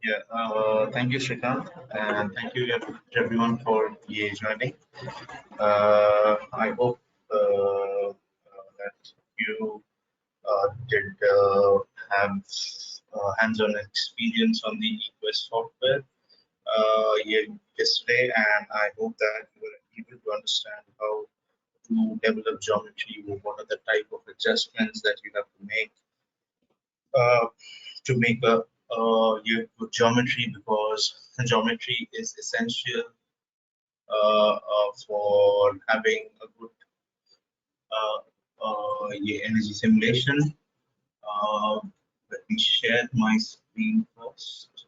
Yeah, thank you, Shrikant, and thank you everyone for joining. I hope that you did have hands-on experience on the eQuest software yesterday, and I hope that you were able to understand how to develop geometry, what are the type of adjustments that you have to make uh, to make a good geometry, because geometry is essential for having a good energy simulation. Uh, Let me share my screen first.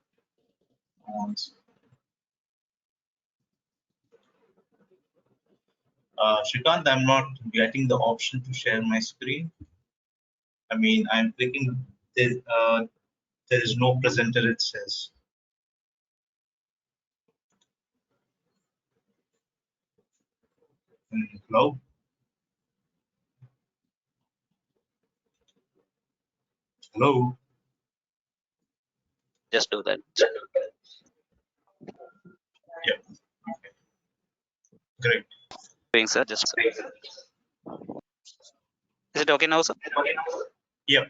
Shrikant, I'm not getting the option to share my screen. I mean, I'm clicking, there is no presenter, it says. Hello? Hello? Just do that. Yeah. Okay. Great. Doing, sir. Just. Is it okay now, sir? Yep.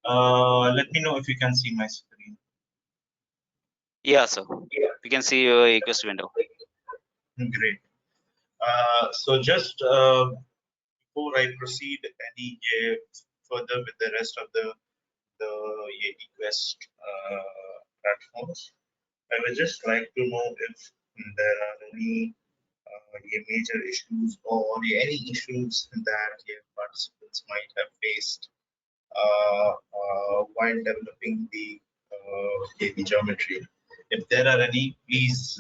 Let me know if you can see my screen. Yeah, sir. We can see your eQuest window. Great. So just before I proceed any further with the rest of the eQuest platforms, I would just like to know if there are any major issues or any issues that participants might have faced while developing the geometry. If there are any, please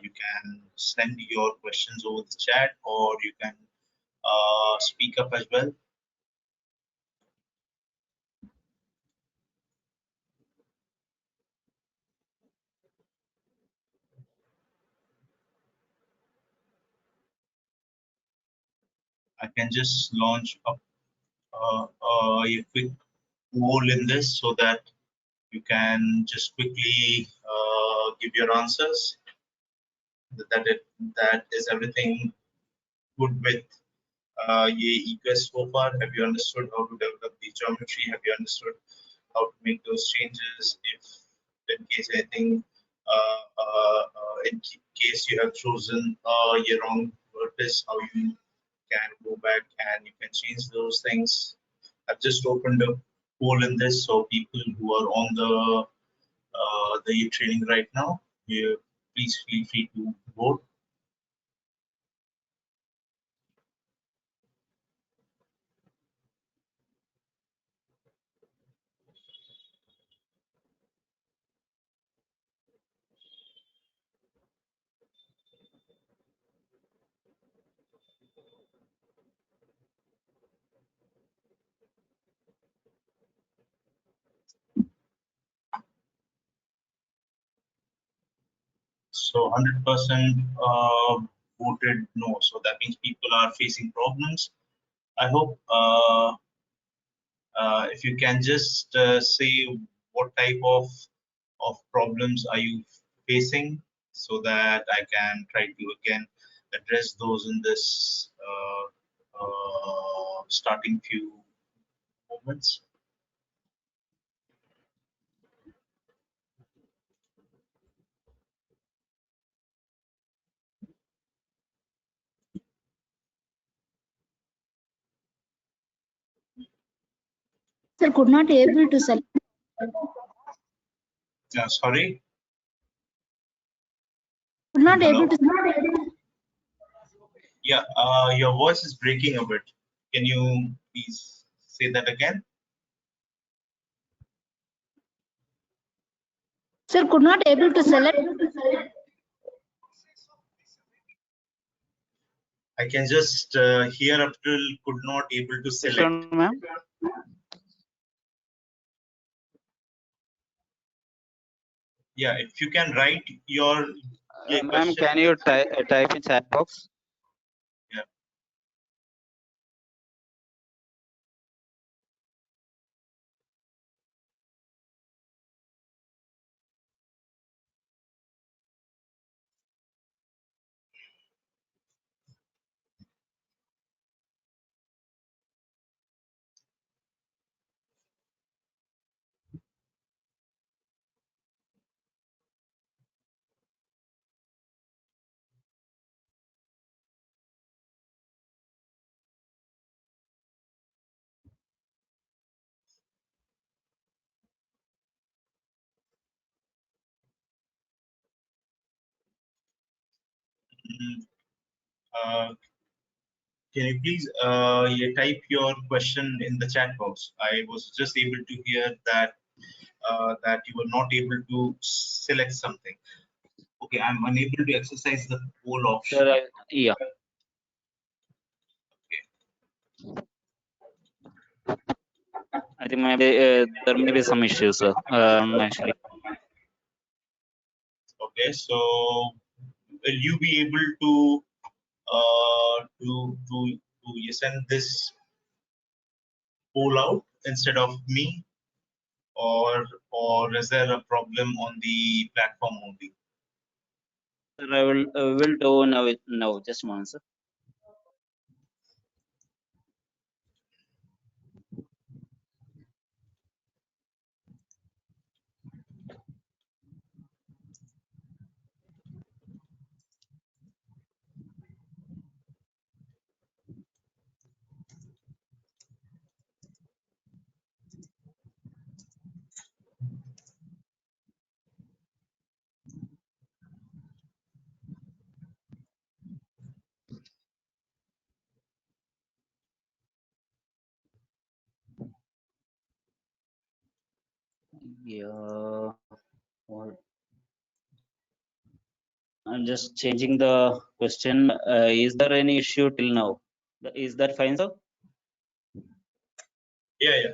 you can send your questions over the chat, or you can speak up as well. I can just launch a quick poll in this so that you can just quickly give your answers. That is everything good with eQuest so far? Have you understood how to develop the geometry? Have you understood how to make those changes? If in case anything, in case you have chosen a wrong vertex, how you can go back and you can change those things. I've just opened a poll in this, so people who are on the training right now, please feel free to vote. So 100% voted no. So that means people are facing problems. I hope if you can just say what type of problems are you facing, so that I can try to again address those in this starting few moments. Sir, could not able to select. Sorry? Could not Hello? able to. Yeah, your voice is breaking a bit. Can you please say that again? Sir, could not able to select. I can just hear up till could not able to select. Ma'am. Yeah, if you can write your Ma'am, can you type in chat box? Yeah. Can you please type your question in the chat box? I was just able to hear that that you were not able to select something. Okay, I'm unable to exercise the poll option. Sir, yeah. Okay. I think maybe there may be some issues, sir. Actually, Okay, so will you be able to you send this poll out instead of me, or is there a problem on the platform only? sir, I will do now. No, just one, sir. Yeah. What? I'm just changing the question. Is there any issue till now? Is that fine, sir? Yeah.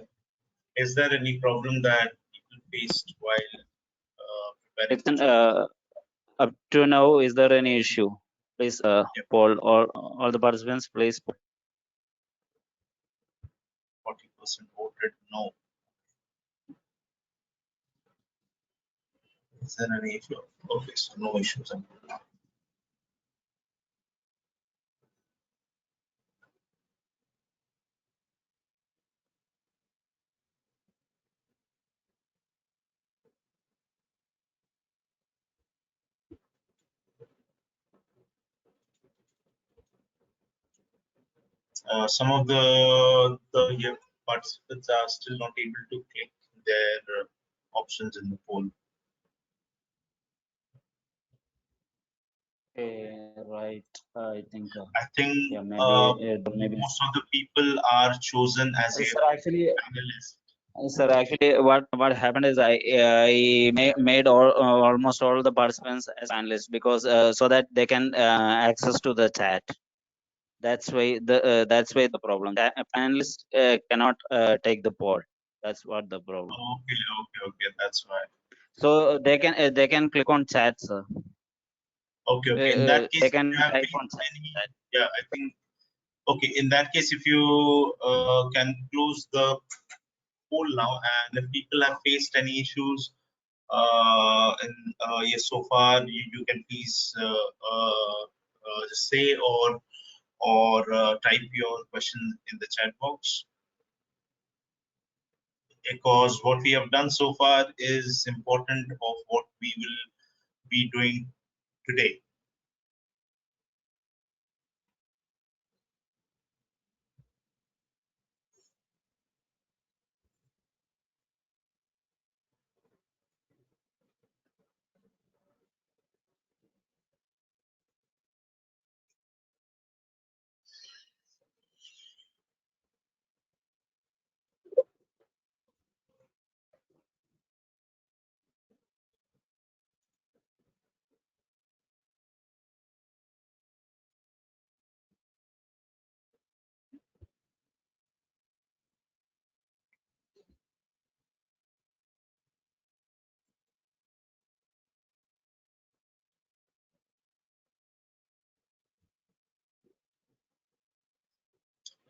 Is there any problem that people faced while preparing the Extend, job? up to now, is there any issue? Please Yep. poll all the participants. Please. 40% voted no. Is there any issue? Okay, so no issues. Some of the participants are still not able to click their options in the poll. Right. I think. I think Yeah, maybe maybe. most of the people are chosen as a Sir, actually, panelist. Sir, actually, what happened is made almost all the participants as panelists because so that they can access to the chat. That's why the problem. Panelists cannot take the poll. That's what the problem. Okay, that's why. So they can click on chat, sir. Okay. In that case, They if can you have type on faced any, chat. yeah, I think. Okay, in that case, if you can close the poll now, and if people have faced any issues, and yes, so far you can please just say or type your question in the chat box, because what we have done so far is important of what we will be doing today.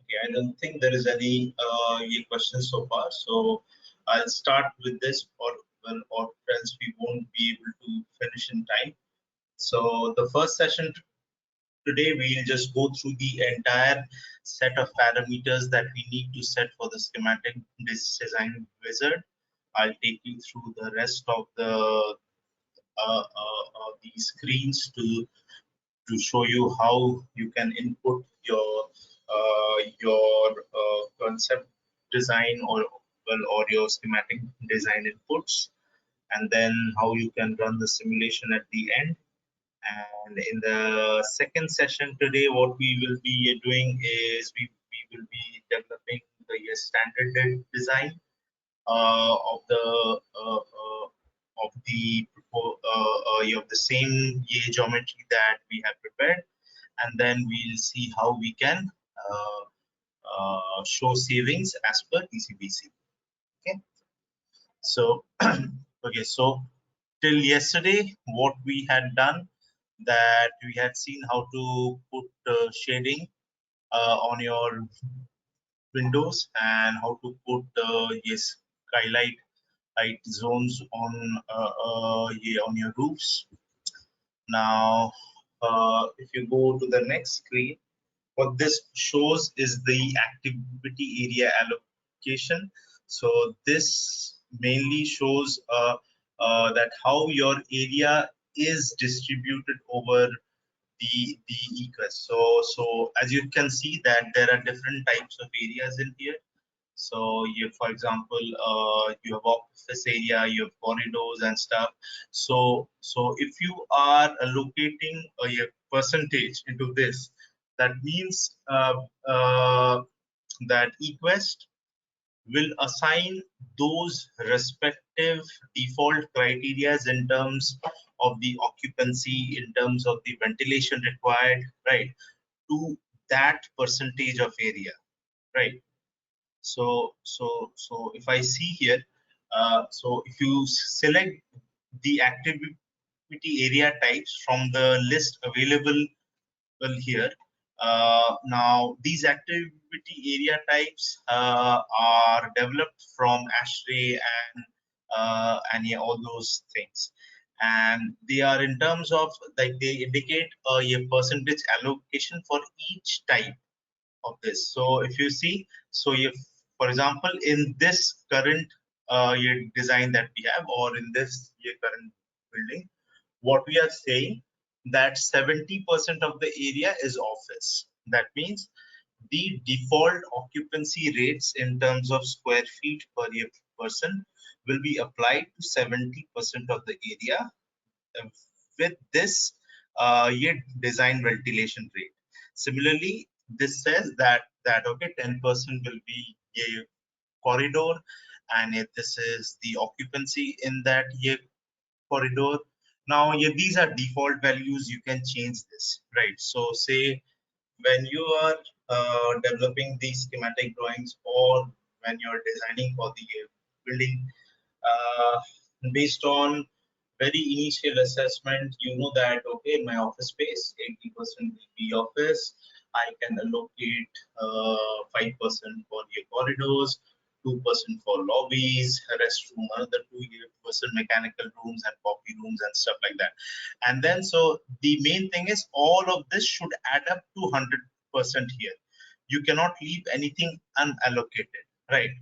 Okay, I don't think there is any questions so far. So I'll start with this, or else we won't be able to finish in time. So the first session today, we'll just go through the entire set of parameters that we need to set for the schematic design wizard. I'll take you through the rest of the screens to show you how you can input your concept design or your schematic design inputs, and then how you can run the simulation at the end, And in the second session today, what we will be doing is we will be developing the standard design of the of the same geometry that we have prepared, and then we'll see how we can show savings as per ECBC. Okay, so okay, so till yesterday, what we had done, that we had seen how to put shading on your windows and how to put skylight light zones on yeah, on your roofs. Now, if you go to the next screen, what this shows is the activity area allocation. So this mainly shows that how your area is distributed over the ecos. So as you can see that there are different types of areas in here. So you, for example, you have office area, you have corridors and stuff. So if you are allocating a percentage into this, that means that eQuest will assign those respective default criterias in terms of the occupancy, in terms of the ventilation required, right, to that percentage of area, right? So if I see here, so if you select the activity area types from the list available here, now these activity area types are developed from ASHRAE and yeah, all those things, and they are in terms of, like, they indicate a percentage allocation for each type of this. So if you see, so if, for example, in this current year design that we have, or in this year current building, what we are saying, that 70% of the area is office. That means the default occupancy rates in terms of square feet per year person will be applied to 70% of the area with this year design ventilation rate. Similarly, this says that okay, 10% will be a corridor, and if this is the occupancy in that year corridor. Now, yeah, these are default values. You can change this, right? So, say when you are developing these schematic drawings, or when you're designing for the building, uh, based on very initial assessment, you know that okay, my office space 80% will be office. I can allocate 5% for the corridors, 2% for lobbies, restroom, another 2% mechanical rooms and coffee rooms and stuff like that. And then, so the main thing is all of this should add up to 100% here. You cannot leave anything unallocated, right?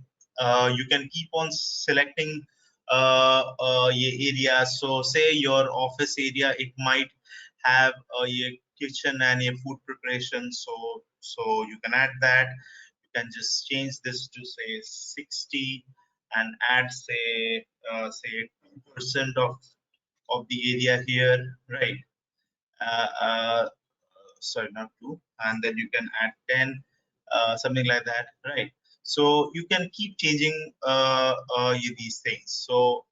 You can keep on selecting area. So say your office area, it might have a kitchen and a food preparation. So you can add that. You can just change this to say 60 and add say 2% of the area here, right? Uh, uh, Sorry, not 2, and then you can add 10, something like that, right? So you can keep changing these things. So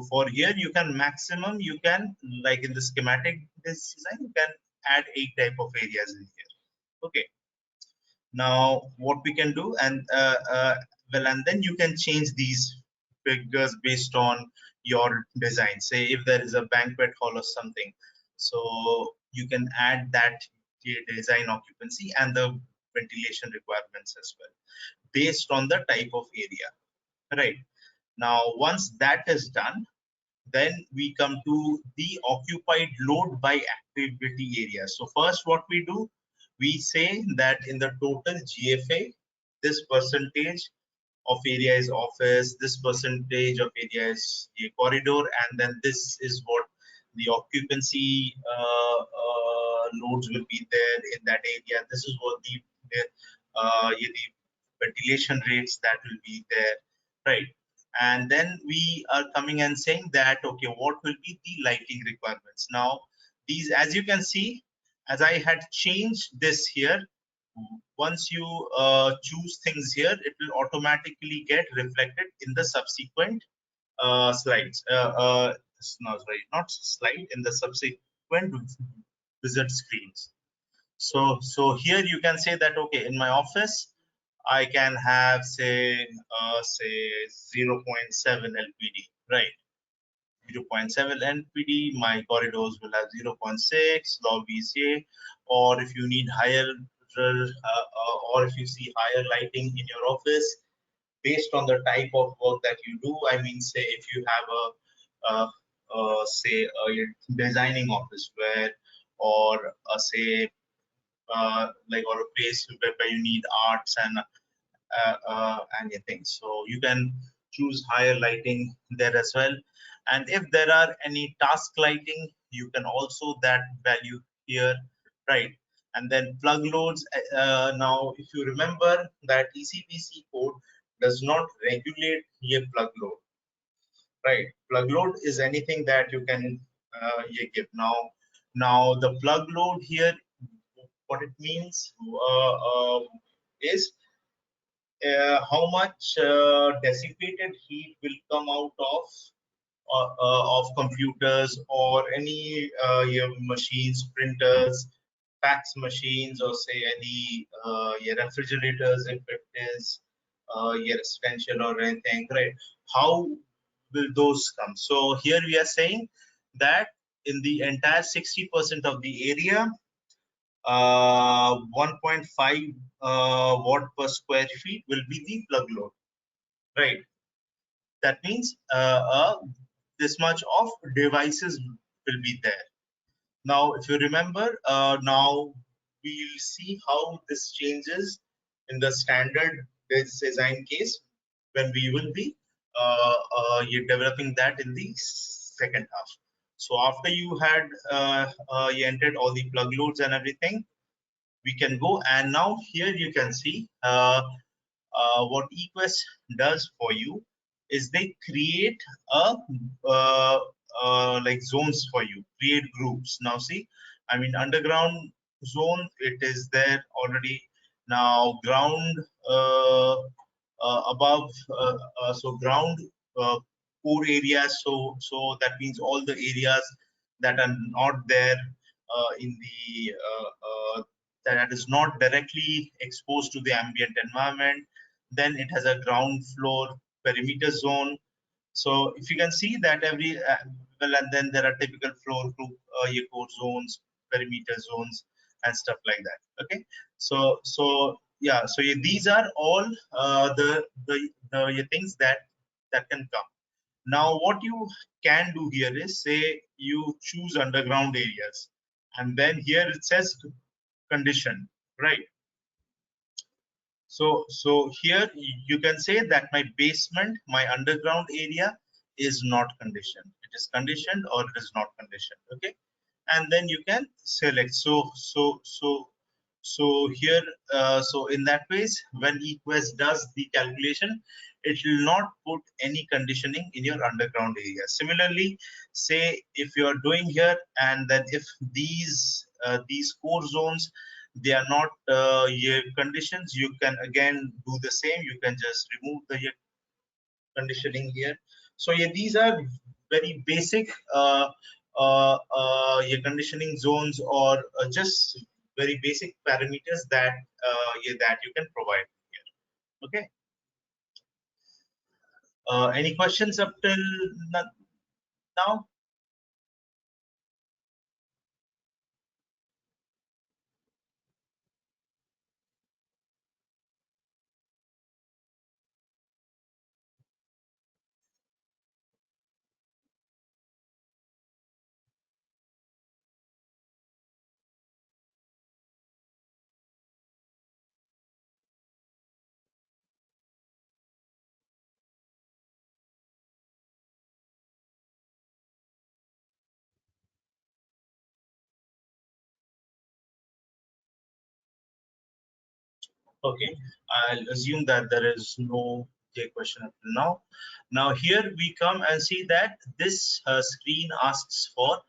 for here, you can maximum, you can, like in the schematic design, you can add 8 type of areas in here. Okay. Now what we can do, and well, and then you can change these figures based on your design. Say if there is a banquet hall or something, so you can add that design occupancy and the ventilation requirements as well, based on the type of area, right? Now once that is done, then we come to the occupied load by activity area. So first what we do, we say that in the total GFA, this percentage of area is office, this percentage of area is a corridor, and then this is what the occupancy loads will be there in that area. This is what the ventilation rates that will be there, right? And then we are coming and saying that okay, what will be the lighting requirements? Now these, as you can see, as I had changed this here, once you choose things here, it will automatically get reflected in the subsequent slides. No, sorry, not slide, in the subsequent wizard screens. So here you can say that, okay, in my office, I can have say 0.7 LPD, right? 0.7 LPD. My corridors will have 0.6, lobbies here, or if you need higher, or if you see higher lighting in your office, based on the type of work that you do. I mean, say if you have say a designing office where, or say like, or a place where you need arts and things. So you can choose higher lighting there as well. And if there are any task lighting, you can also that value here, right? And then plug loads. Now, if you remember that ECPC code does not regulate a plug load, right? Plug load is anything that you can you give. Now the plug load here, what it means is how much dissipated heat will come out of computers or any your machines, printers, fax machines, or say any your refrigerators, if it is your residential or anything, right? How will those come? So here we are saying that in the entire 60% of the area, 1.5 watt per square feet will be the plug load, right? That means this much of devices will be there. Now, if you remember, now we'll see how this changes in the standard design case when we will be you're developing that in the second half. So after you had you entered all the plug loads and everything, we can go, and now here you can see what Equest does for you is they create a like zones for you, create groups. Now see, I mean, underground zone, it is there already. Now ground above, so ground core areas, so that means all the areas that are not there in the that is not directly exposed to the ambient environment. Then it has a ground floor perimeter zone. So if you can see that every well, and then there are typical floor group your core zones, perimeter zones, and stuff like that. Okay, so yeah, so these are all the things that can come. Now, what you can do here is, say you choose underground areas, and then here it says condition, right? So here you can say that my basement, my underground area is not conditioned. It is conditioned or it is not conditioned. Okay, and then you can select. So here, so in that case, when Equest does the calculation, it will not put any conditioning in your underground area. Similarly, say if you are doing here, and then if these core zones, they are not your conditions, you can again do the same. You can just remove the conditioning here. So yeah, these are very basic your conditioning zones, or just very basic parameters that yeah, that you can provide here. Okay. Any questions up till now? Okay, I'll assume that there is no question up till now. Now here we come and see that this screen asks for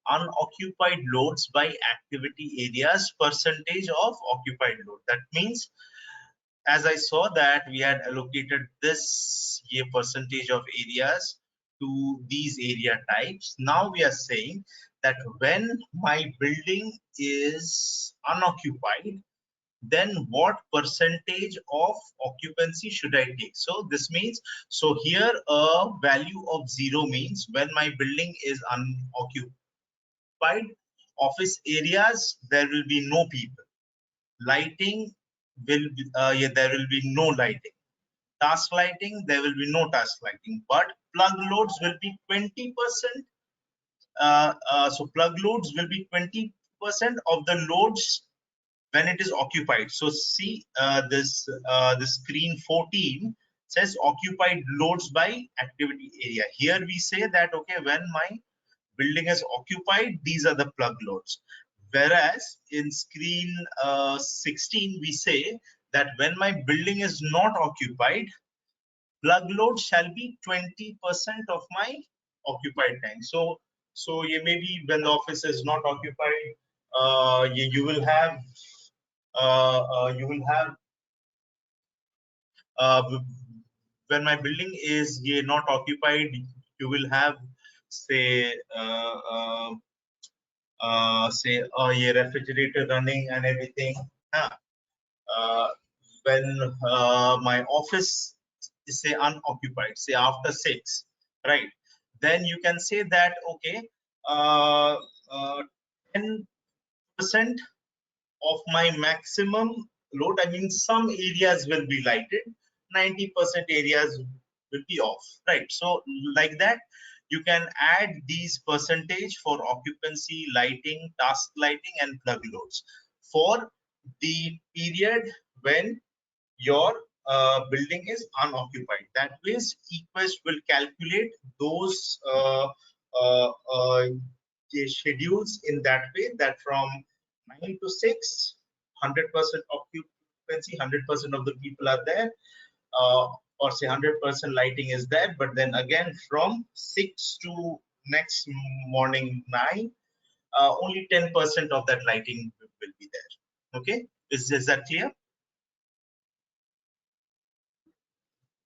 unoccupied loads by activity areas percentage of occupied load. That means, as I saw that we had allocated this percentage of areas to these area types. Now we are saying that when my building is unoccupied, then what percentage of occupancy should I take? So this means, so here a value of 0 means when my building is unoccupied, office areas, there will be no people. Lighting will be, there will be no lighting. Task lighting, there will be no task lighting, but plug loads will be 20%. So plug loads will be 20% of the loads when it is occupied. So see this the screen 14 says occupied loads by activity area. Here we say that okay, when my building is occupied, these are the plug loads. Whereas in screen 16 we say that when my building is not occupied, plug load shall be 20% of my occupied time. So yeah, maybe when the office is not occupied, you will have uh, when my building is not occupied, you will have say refrigerator running and everything. Uh, when my office is say unoccupied, say after 6, right? Then you can say that okay, 10% of my maximum load. I mean, some areas will be lighted, 90% areas will be off, right? So like that, you can add these percentage for occupancy, lighting, task lighting, and plug loads for the period when your building is unoccupied. That means Equest will calculate those schedules in that way, that from 9 to 6, 100% occupancy, 100% of the people are there, or say 100% lighting is there. But then again, from 6 to next morning 9, only 10% of that lighting will be there. Okay, is that clear?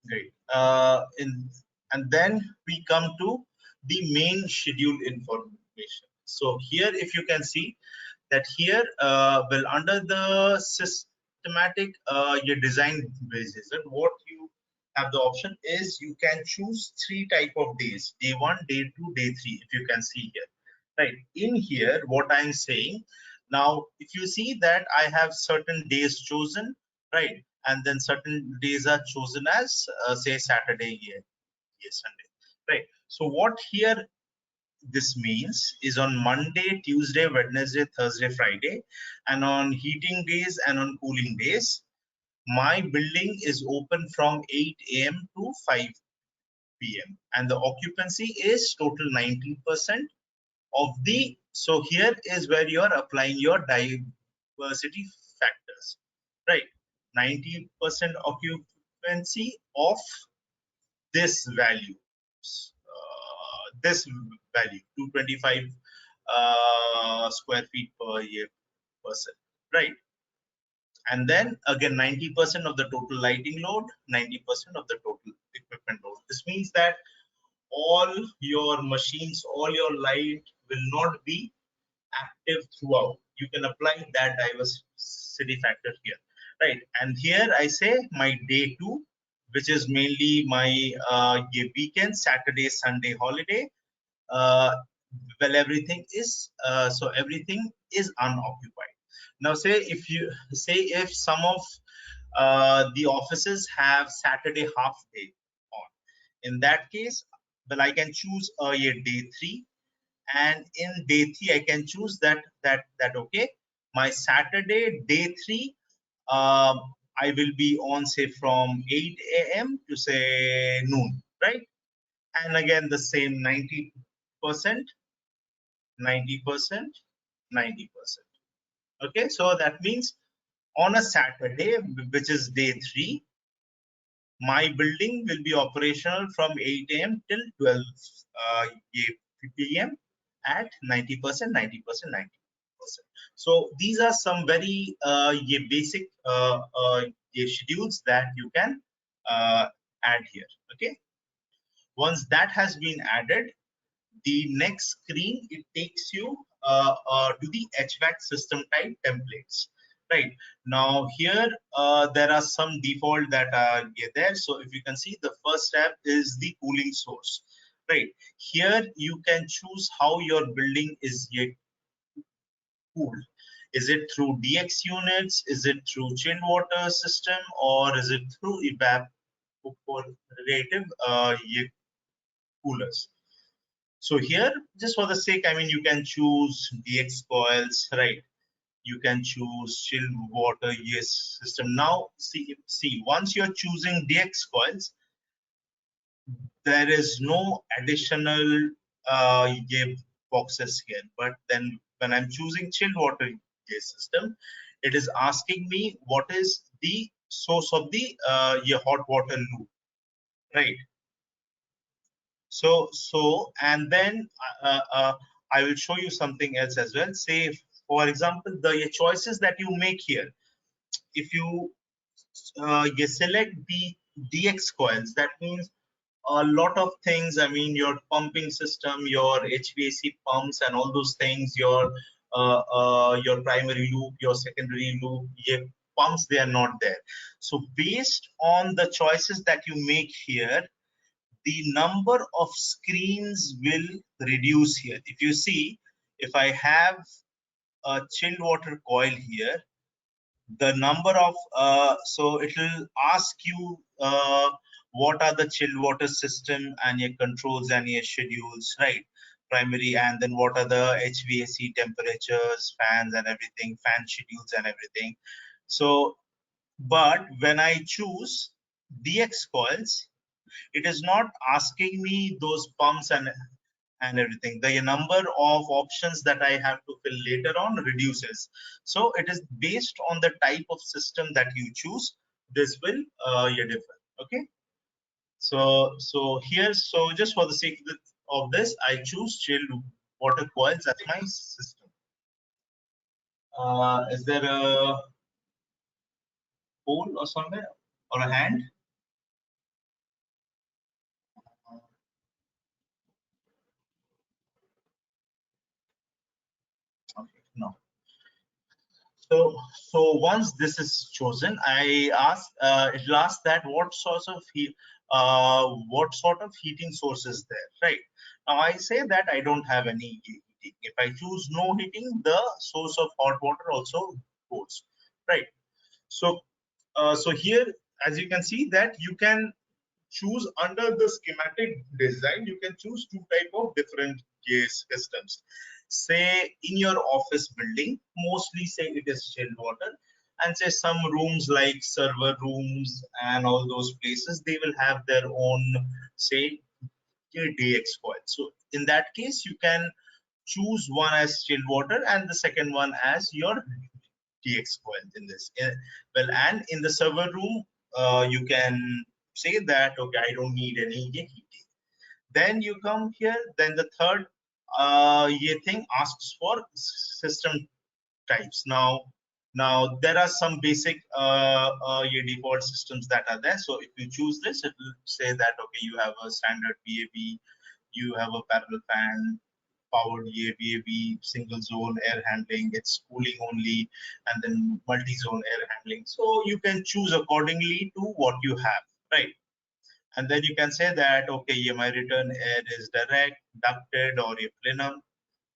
Great. And then we come to the main schedule information. So here, if you can see that here, well, under the systematic your design basis, and what you have the option is you can choose 3 type of days: day 1, day 2, day 3. If you can see here, right? In here, what I'm saying now, if you see that I have certain days chosen, right? And then certain days are chosen as say Saturday, Sunday, right? So what here this means is on Monday, Tuesday, Wednesday, Thursday, Friday, and on heating days and on cooling days, my building is open from 8 a.m. to 5 p.m. and the occupancy is total 90% of the. So here is where you are applying your diversity factors, right? 90% occupancy of this value, this value 225 square feet per year person, right? And then again 90% of the total lighting load, 90% of the total equipment load. This means that all your machines, all your light will not be active throughout. You can apply that diversity factor here, right? And here I say my day 2, which is mainly my weekend, Saturday, Sunday holiday. Well, everything is so everything is unoccupied. Now say if some of the offices have Saturday half day on, in that case, well, I can choose a day 3, and in day 3 I can choose that okay, my Saturday day 3, um, I will be on say from 8 a.m. to say noon, right? And again the same 90%, 90%, 90%. Okay, so that means on a Saturday, which is day 3, my building will be operational from 8 a.m. till 12 p.m. at 90%, 90%, 90%. So these are some very basic schedules that you can add here. Okay. Once that has been added, the next screen, it takes you to the HVAC system type templates. Right now, here there are some default that are there. So if you can see, the first tab is the cooling source. Right here, you can choose how your building is cooled. Is it through DX units? Is it through chilled water system, or is it through evaporative coolers? So here, just for the sake, I mean, you can choose DX coils, right? You can choose chilled water system. Now, see, once you're choosing DX coils, there is no additional boxes here. But then when I'm choosing chilled water system, it is asking me what is the source of the hot water loop, right? So and then I will show you something else as well. Say, for example, the choices that you make here, if you select the DX coils, that means a lot of things. I mean, your pumping system, your HVAC pumps, and all those things. Your primary loop, your secondary loop, your pumps, they are not there. So based on the choices that you make here, the number of screens will reduce here. If you see, if I have a chilled water coil here, the number of so it will ask you what are the chilled water system and your controls and your schedules, right? Primary, and then what are the HVAC temperatures, fans and everything, fan schedules and everything. So but when I choose DX coils, it is not asking me those pumps and everything. The number of options that I have to fill later on reduces. So it is based on the type of system that you choose. This will differ. Okay. So here, so just for the sake of this, I choose chilled water coils as my system. Is there a poll or somewhere or a hand? Okay, no. So once this is chosen, I ask it'll ask that what sort of heating source is there, right? Now I say that I don't have any heating. If I choose no heating, the source of hot water also goes, right? So here, as you can see, that you can choose under the schematic design, you can choose two type of different gas systems. Say in your office building, mostly say it is chilled water, and say some rooms like server rooms and all those places, they will have their own, say, DX coil. So in that case, you can choose one as chilled water and the second one as your DX coil in this. Well, and in the server room, you can say that, okay, I don't need any heating. Then you come here, then the third thing asks for system types. Now there are some basic your default systems that are there. So if you choose this, it will say that, okay, you have a standard VAV, you have a parallel fan, powered VAV, single zone air handling, it's cooling only, and then multi-zone air handling. So you can choose accordingly to what you have, right? And then you can say that, okay, yeah, my return air is direct, ducted, or a plenum,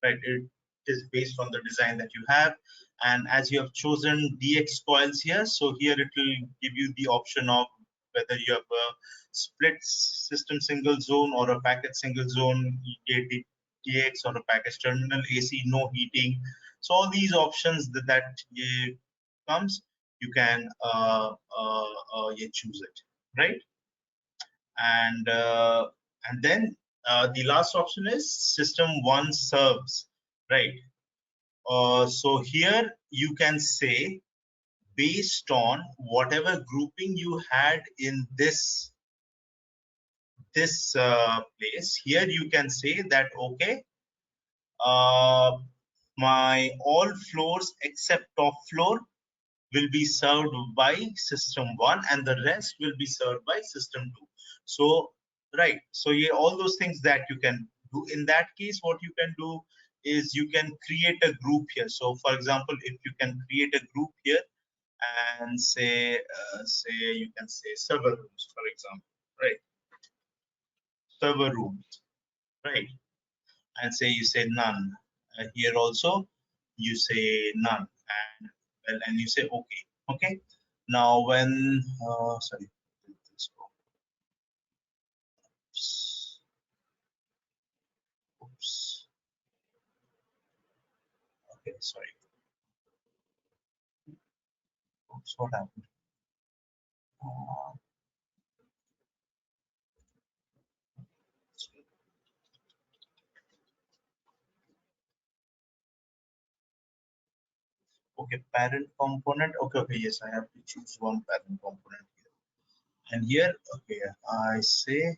right? It is based on the design that you have. And as you have chosen DX coils here, so here it will give you the option of whether you have a split system single zone or a package single zone, DX, or a package terminal AC, no heating. So all these options that comes, you can choose it, right? And then the last option is system one serves, right? So here you can say, based on whatever grouping you had in this place, here you can say that, okay, my all floors except top floor will be served by system 1 and the rest will be served by system 2. So right, so yeah, all those things that you can do. In that case, what you can do is you can create a group here. So for example, if you can create a group here and say you can say server rooms, for example, right? Server rooms, right? And say you say none. Here also you say none, and well, and you say okay. Okay. Now when sorry, oops, oops. Okay, sorry. Oops, what happened? Uh, okay, parent component. Okay, okay, yes, I have to choose one parent component here. And here, okay, I say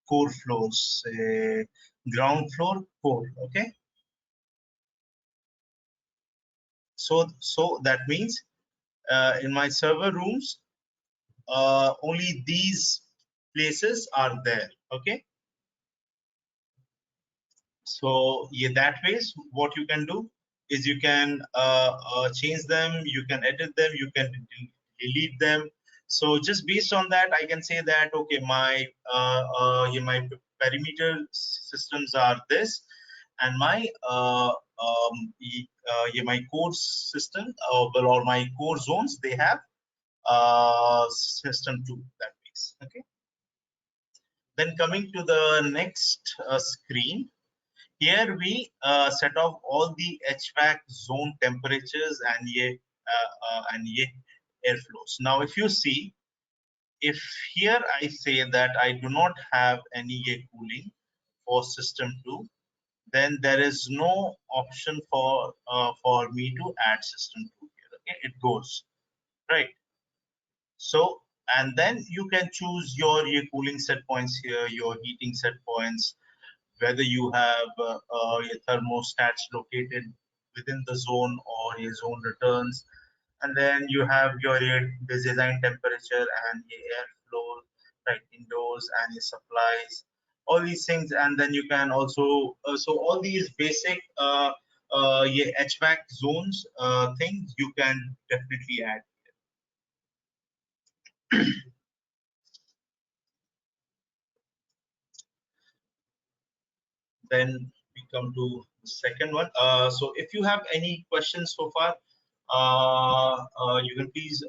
core floors, ground floor core. Okay, so that means in my server rooms, only these places are there. Okay, so yeah, that ways what you can do is you can change them, you can edit them, you can delete them. So just based on that, I can say that okay, my yeah, my perimeter systems are this, and my yeah, my core system well, or my core zones, they have system 2, that means. Okay, then coming to the next screen, here we set off all the HVAC zone temperatures and ye airflows. Now, if you see, if here I say that I do not have any ye cooling for system 2, then there is no option for me to add system 2 here. Okay, it goes right. So, and then you can choose your cooling set points here, your heating set points, whether you have your thermostats located within the zone or your zone returns, and then you have your design temperature and your airflow, right, indoors, and your supplies, all these things. And then you can also so all these basic your HVAC zones things you can definitely add. Then we come to the second one. So if you have any questions so far, you can please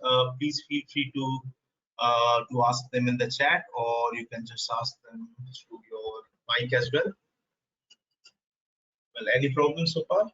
feel free to ask them in the chat, or you can just ask them through your mic as well. Well, any problems so far?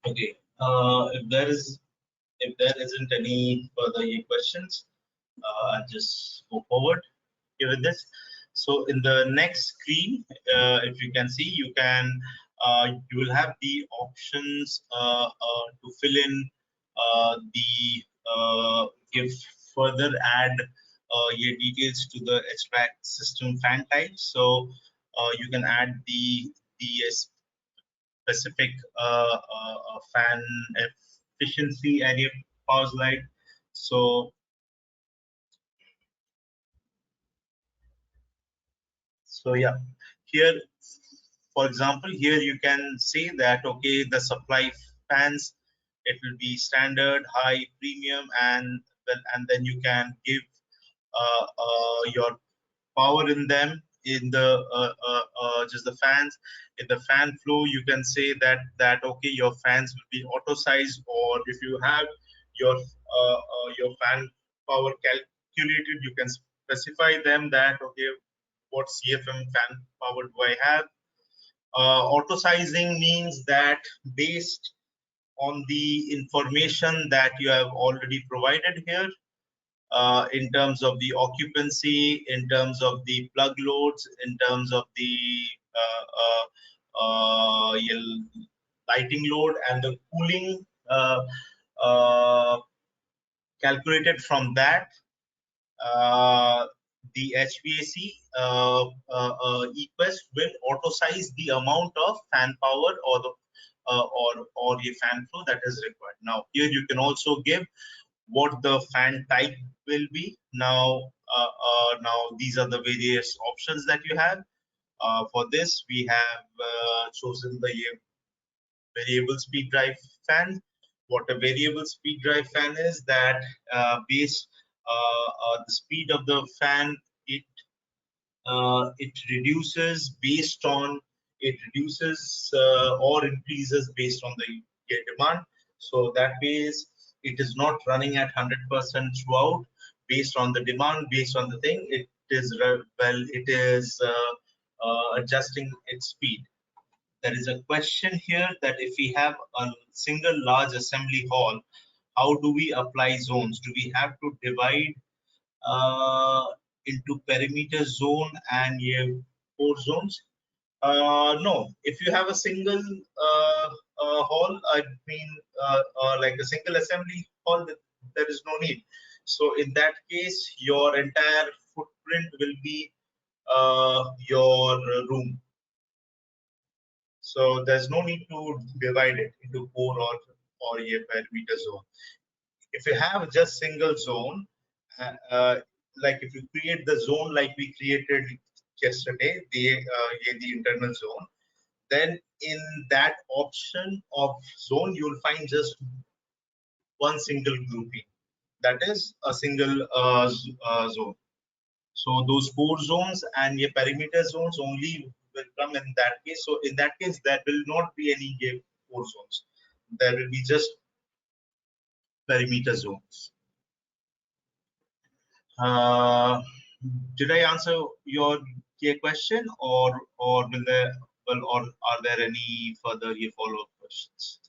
Okay. If there isn't any further questions, I'll just go forward here with this. So in the next screen, if you can see, you will have the options to fill in the give further add your details to the HVAC system fan type. So you can add the specific fan efficiency and your power slide. So yeah, here, for example, here you can say that, okay, the supply fans, it will be standard, high, premium, and well, and then you can give your power in them in the just the fans. In the fan flow, you can say that okay, your fans will be auto sized, or if you have your fan power calculated, you can specify them that, okay, what CFM fan power do I have. Auto sizing means that based on the information that you have already provided here, in terms of the occupancy, in terms of the plug loads, in terms of the your lighting load and the cooling, calculated from that, the HVAC Equest will auto size the amount of fan power or the or the fan flow that is required. Now here you can also give what the fan type will be. Now these are the various options that you have. For this, we have chosen the variable speed drive fan. What a variable speed drive fan is, that the speed of the fan, it reduces based on, it reduces or increases based on the demand. So that means it is not running at 100% throughout based on the demand, based on the thing. It is it is adjusting its speed. There is a question here that if we have a single large assembly hall, how do we apply zones? Do we have to divide uh, into perimeter zone and core zones? No. If you have a single hall, I mean, like a single assembly hall, there is no need. So in that case, your entire footprint will be your room. So there's no need to divide it into core or a perimeter zone. If you have just single zone, like if you create the zone like we created yesterday, the internal zone, then in that option of zone, you'll find just one single grouping. That is a single zone. So those core zones and your perimeter zones only will come in that case. So in that case, there will not be any core zones. There will be just perimeter zones. Uh, did I answer your question, or will there, well, or are there any further follow-up questions?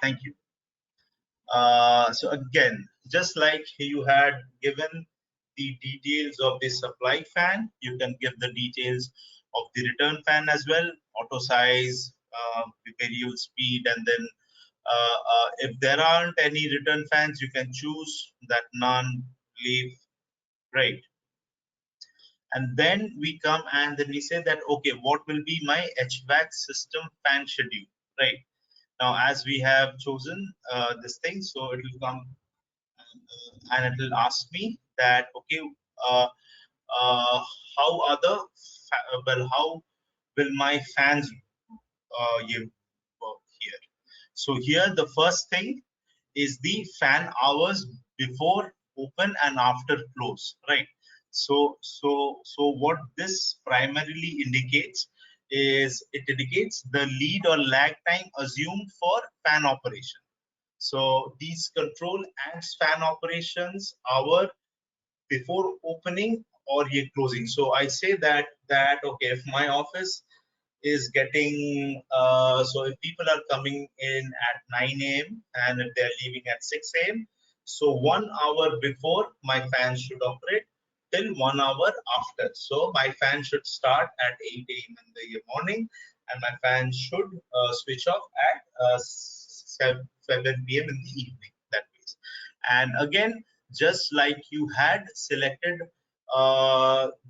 Thank you. So again, just like you had given the details of the supply fan, you can give the details of the return fan as well, auto size, the variable speed, and then if there aren't any return fans, you can choose that none, leave, right. And then we come and then we say that, okay, what will be my HVAC system fan schedule, right? Now, as we have chosen this thing, so it will come and it will ask me that, okay, uh, how other, well, how will my fans work here? So here, the first thing is the fan hours before open and after close, right? So what this primarily indicates is, it indicates the lead or lag time assumed for fan operation. So these control ANTS fan operations hour before opening or closing. So I say that okay, if my office is getting so if people are coming in at 9 a.m. and if they're leaving at 6 a.m., so 1 hour before my fan should operate till 1 hour after. So my fan should start at 8 a.m. in the morning, and my fan should switch off at 7 p.m. in the evening. That means, and again, just like you had selected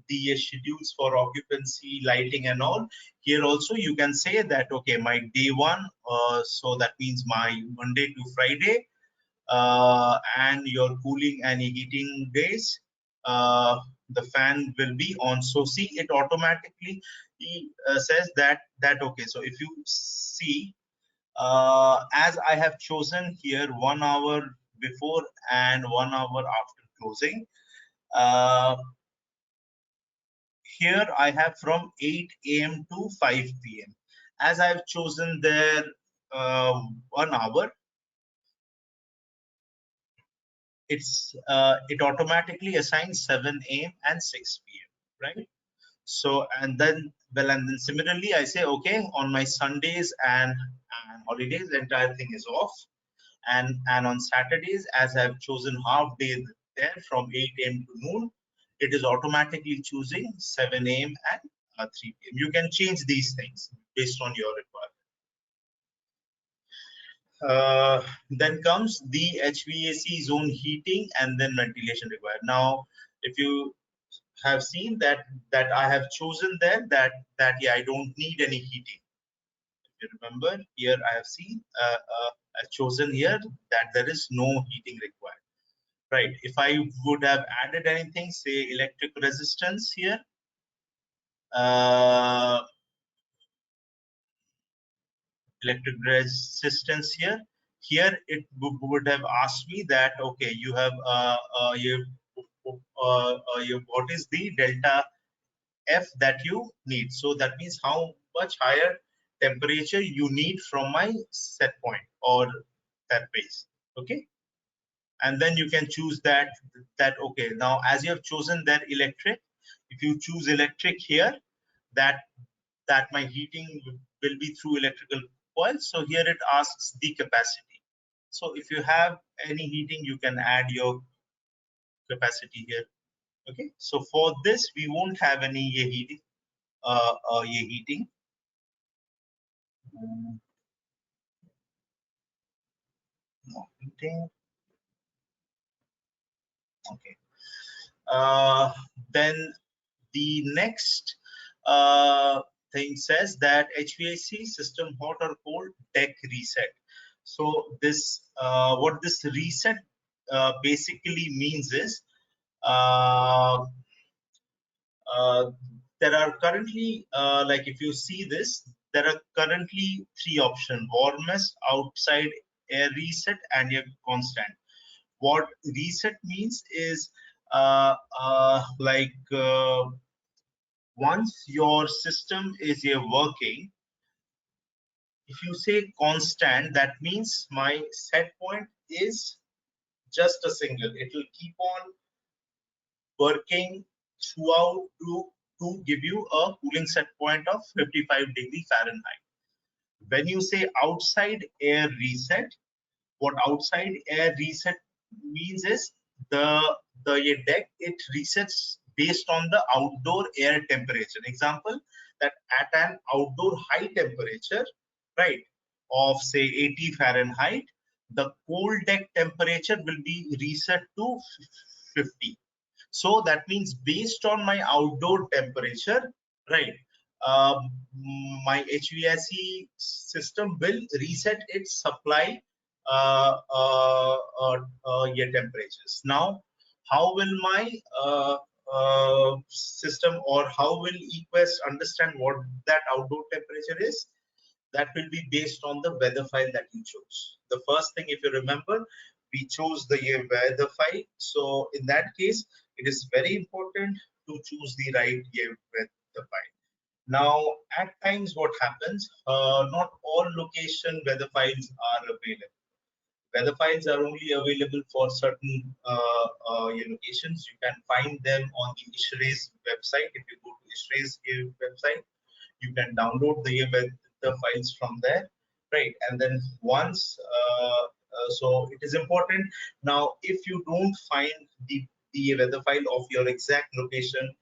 the schedules for occupancy, lighting and all. Here also you can say that, okay, my day one, so that means my Monday to Friday, and your cooling and heating days, the fan will be on. So see, it automatically says that okay. So if you see, as I have chosen here 1 hour before and 1 hour after closing, uh, here I have from 8 a.m. to 5 p.m. As I've chosen there 1 hour, it automatically assigns 7 a.m. and 6 p.m. right? So and then similarly I say, okay, on my Sundays and holidays the entire thing is off, and on Saturdays, as I've chosen half day there from 8 a.m. to noon, it is automatically choosing 7 a.m. and 3 p.m. You can change these things based on your requirement. Then comes the HVAC zone heating and then ventilation required. Now, if you have seen that I have chosen there that yeah, I don't need any heating. If you remember here, I have seen I've chosen here that there is no heating required. Right. If I would have added anything, say electric resistance here, uh, electric resistance here it would have asked me that, okay, you have what is the delta F that you need. So that means how much higher temperature you need from my set point or that base. Okay. And then you can choose that okay, now as you have chosen that electric, if you choose electric here, that my heating will be through electrical coil. So here it asks the capacity. So if you have any heating, you can add your capacity here. Okay, so for this we won't have any heating. Heating. No heating. Okay. Then the next thing says that HVAC system hot or cold deck reset. So this what this reset basically means is uh, uh, there are currently like if you see this, there are currently three options: warmest, outside air reset, and your constant. What reset means is like once your system is working, if you say constant, that means my set point is just a single. It will keep on working throughout to give you a cooling set point of 55 °F. When you say outside air reset, what outside air reset means is the deck, it resets based on the outdoor air temperature. Example, that at an outdoor high temperature, right, of say 80 Fahrenheit, the cold deck temperature will be reset to 50. So that means based on my outdoor temperature, right, my HVAC system will reset its supply yeah, temperatures. Now, how will my system, or how will Equest understand what that outdoor temperature is? That will be based on the weather file that you chose. The first thing, if you remember, we chose the weather file. So in that case, it is very important to choose the right weather file. Now, at times what happens, not all location weather files are available. Weather files are only available for certain locations. You can find them on the ISHRA's website. If you go to ISHRA's website, you can download the files from there, right? And then once so it is important. Now if you don't find the weather file of your exact location,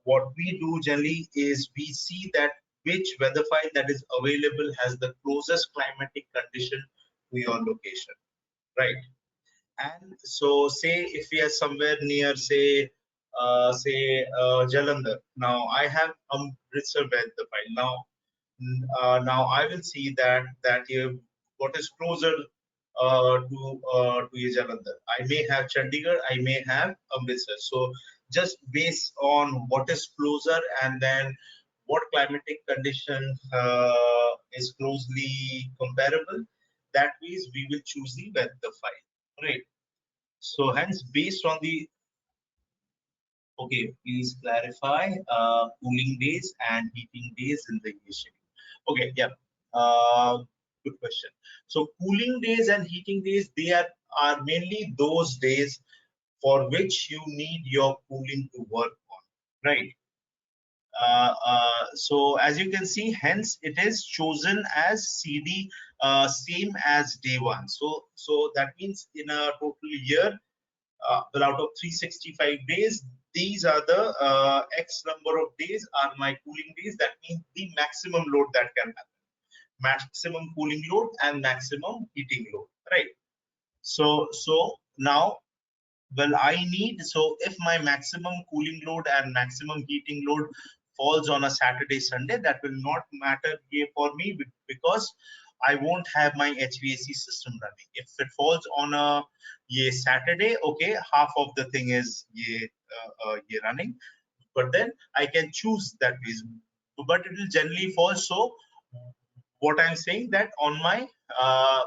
what we do generally is we see that which weather file that is available has the closest climatic condition to your location, right? And so say if we are somewhere near, Jalandhar. Now I have Amritsar where the file. Now I will see that what is closer to Jalandhar. I may have Chandigarh, I may have Amritsar. So just based on what is closer and then what climatic condition is closely comparable, that means we will choose the weather file, right? So hence based on the, okay, please clarify cooling days and heating days in the year schedule. Okay, yeah, good question. So cooling days and heating days, they are mainly those days for which you need your cooling to work on, right? So as you can see, hence it is chosen as CD, same as day one. So that means in a total year, well, out of 365 days, these are the X number of days are my cooling days. That means the maximum load that can happen, maximum cooling load and maximum heating load, right? So now, well, I need, so if my maximum cooling load and maximum heating load falls on a Saturday, Sunday, that will not matter here for me because I won't have my HVAC system running. If it falls on a Saturday, okay, half of the thing is running, but then I can choose that ways. But it will generally fall. So what I'm saying that on my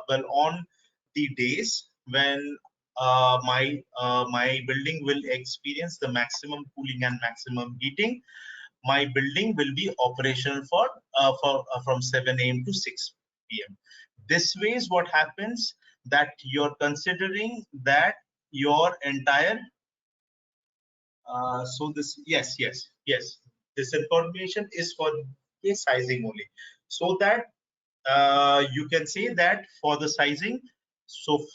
well, on the days when my building will experience the maximum cooling and maximum heating, my building will be operational from 7 a.m. to 6 p.m. This way is what happens, that you're considering that your entire so this, yes, this information is for the sizing only, so that you can say that for the sizing, so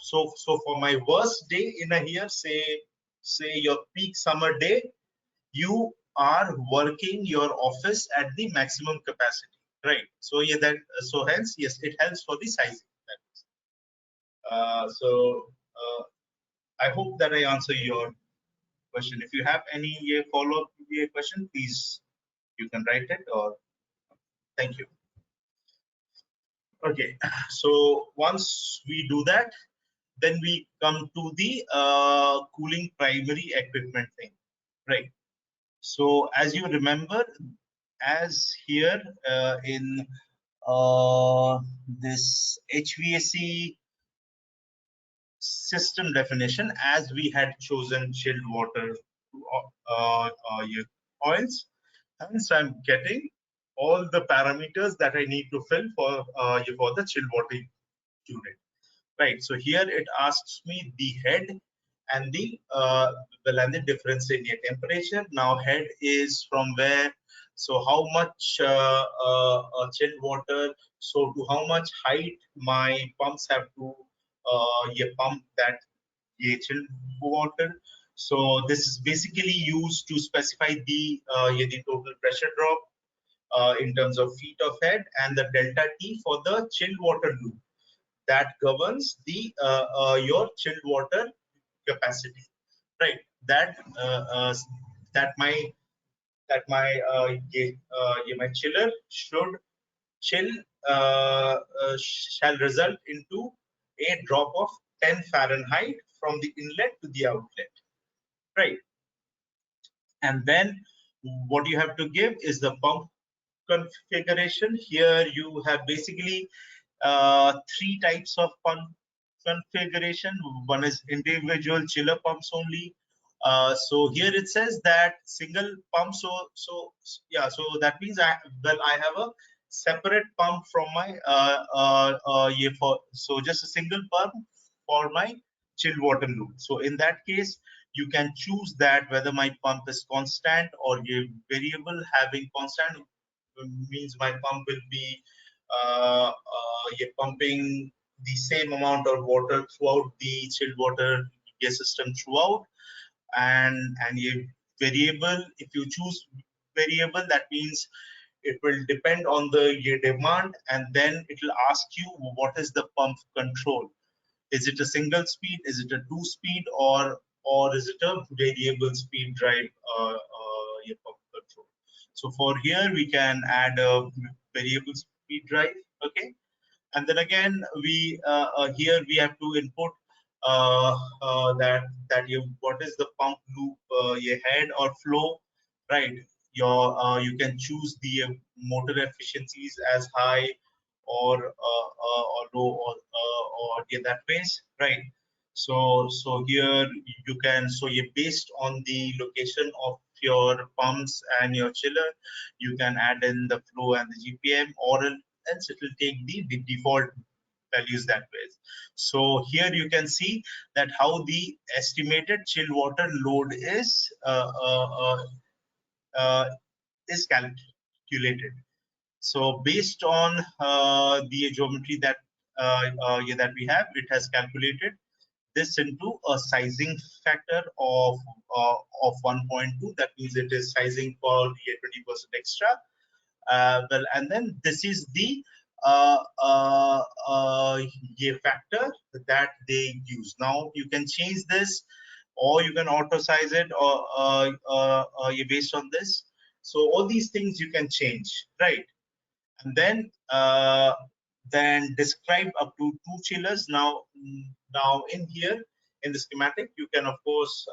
for my worst day in a year, say your peak summer day, you are working your office at the maximum capacity, right? So yeah, that, so hence yes, it helps for the sizing. So I hope that I answer your question. If you have any follow-up question, please you can write it, or thank you. Okay, so once we do that, then we come to the cooling primary equipment thing, right? So as you remember, as here in this HVAC system definition, as we had chosen chilled water oils, hence I'm getting all the parameters that I need to fill for the chilled water unit. Right, so here it asks me the head and the well, and the difference in your temperature. Now head is from where, so how much chilled water, so to how much height my pumps have to pump that chilled water. So this is basically used to specify the total pressure drop in terms of feet of head, and the delta T for the chilled water loop that governs the your chilled water capacity, right? That my my chiller should chill shall result into a drop of 10 Fahrenheit from the inlet to the outlet, right? And then what you have to give is the pump configuration. Here you have basically three types of pump configuration. One is individual chiller pumps only. So here it says that single pump. So yeah. So that means I have a separate pump from my so just a single pump for my chilled water loop. So in that case, you can choose that whether my pump is constant or a variable. Having constant means my pump will be pumping the same amount of water throughout the chilled water system throughout, and a variable, if you choose variable, that means it will depend on the demand, and then it will ask you what is the pump control. Is it a single speed? Is it a 2-speed, or is it a variable speed drive pump control? So for here we can add a variable speed drive. Okay, and then again we here we have to input that you what is the pump loop your head or flow, right? You can choose the motor efficiencies as high or low or yeah, that ways, right? So here you can, so you based on the location of your pumps and your chiller, you can add in the flow and the GPM, or else it will take the default values that way. So here you can see that how the estimated chill water load is calculated. So based on the geometry yeah, that we have, it has calculated this into a sizing factor of 1.2. That means it is sizing for the 20% extra. Well, and then this is the yeah, factor that they use. Now you can change this, or you can auto size it, or yeah, based on this. So all these things you can change, right? And then describe up to 2 chillers. Now in here in the schematic, you can of course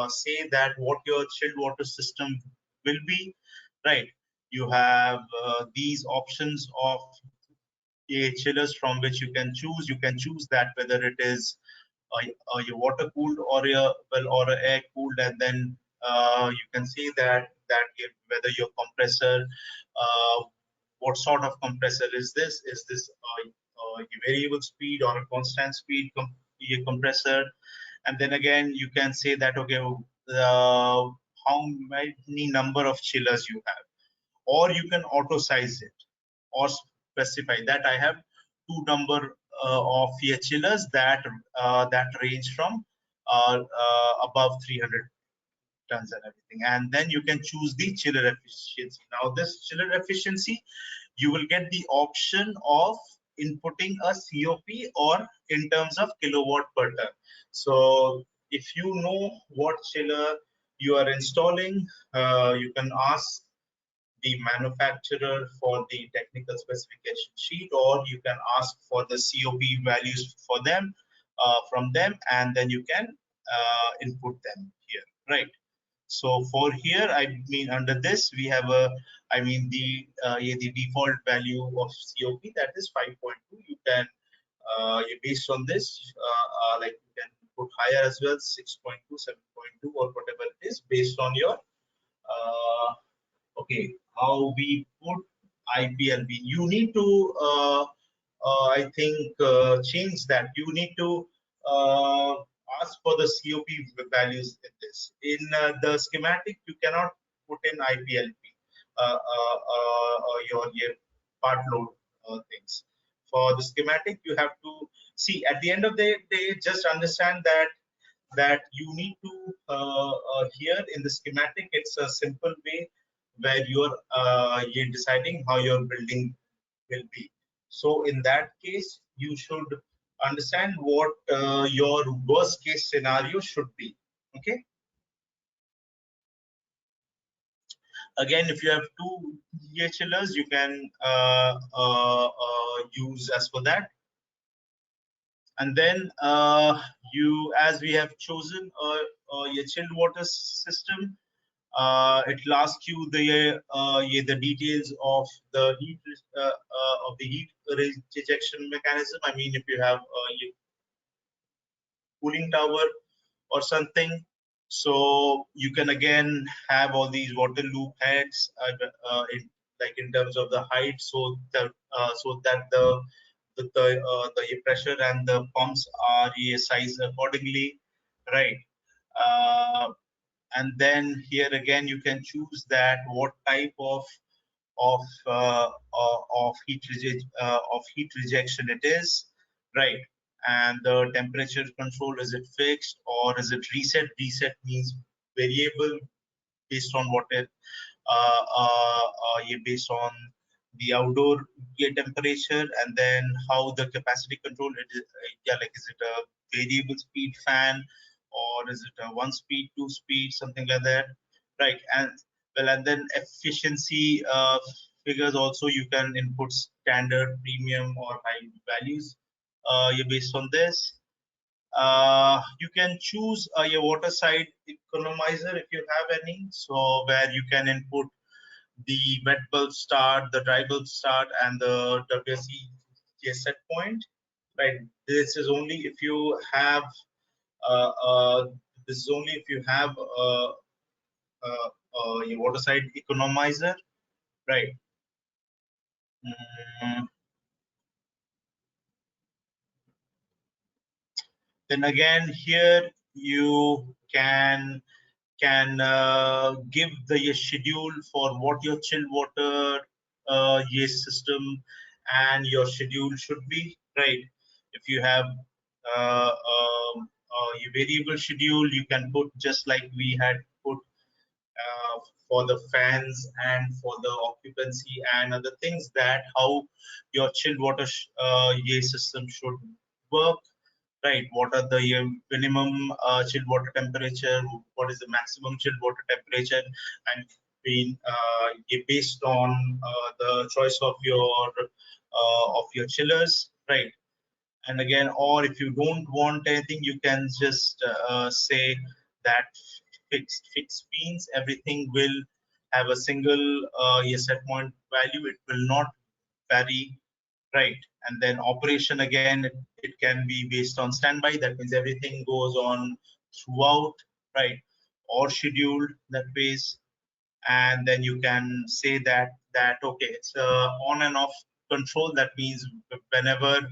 say that what your chilled water system will be, right? You have these options of chillers from which you can choose. You can choose that whether it is your water cooled or your well or a air cooled, and then you can see that whether your compressor, what sort of compressor is this? Is this a variable speed or a constant speed compressor? And then again you can say that okay, how many number of chillers you have, or you can auto size it or specify that I have 2 number of air chillers that range from above 300 tons and everything, and then you can choose the chiller efficiency. Now this chiller efficiency, you will get the option of inputting a COP or in terms of kilowatt per ton. So if you know what chiller you are installing, you can ask the manufacturer for the technical specification sheet, or you can ask for the COP values for them from them, and then you can input them here, right? So for here, I mean under this we have a, I mean yeah, the default value of COP, that is 5.2. You can based on this like you can put higher as well, 6.2, 7.2, or whatever it is based on your okay, how we put IPLB. You need to, I think, change that. You need to ask for the COP values in this. In the schematic, you cannot put in IPLB, your part load things. For the schematic, you have to see at the end of the day, just understand that you need to here in the schematic, it's a simple way where you're deciding how your building will be. So in that case, you should understand what your worst case scenario should be. Okay. Again, if you have 2 DHLers, you can use as for that. And then as we have chosen your chilled water system, it will ask you yeah, the details of the heat rejection mechanism. I mean, if you have a cooling tower or something, so you can again have all these water loop heads like in terms of the height, so that the pressure and the pumps are sized accordingly, right? Uh, and then here again you can choose that what type of of heat rejection it is, right? And the temperature control, is it fixed or is it reset? Reset means variable based on what it based on the outdoor air temperature, and then how the capacity control it is. Yeah, like is it a variable speed fan, or is it a 1 speed, 2 speed, something like that, right? And well, and then efficiency figures also you can input standard, premium, or high values. You based on this. You can choose your water side economizer if you have any. So where you can input the wet bulb start, the dry bulb start, and the WSE set point. Right. This is only if you have. Uh, uh, this is only if you have your water side economizer. Right. Mm, then again, here you can give the schedule for what your chilled water yes system and your schedule should be, right? If you have your variable schedule, you can put just like we had put for the fans and for the occupancy and other things, that how your chilled water yes system should work. Right, what are the minimum chilled water temperature? What is the maximum chilled water temperature? And being based on the choice of your chillers, right? And again, or if you don't want anything, you can just say that fixed means everything will have a single set point value. It will not vary, right? And then operation, again, it can be based on standby. That means everything goes on throughout, right? Or scheduled that ways. And then you can say that okay, it's on and off control. That means whenever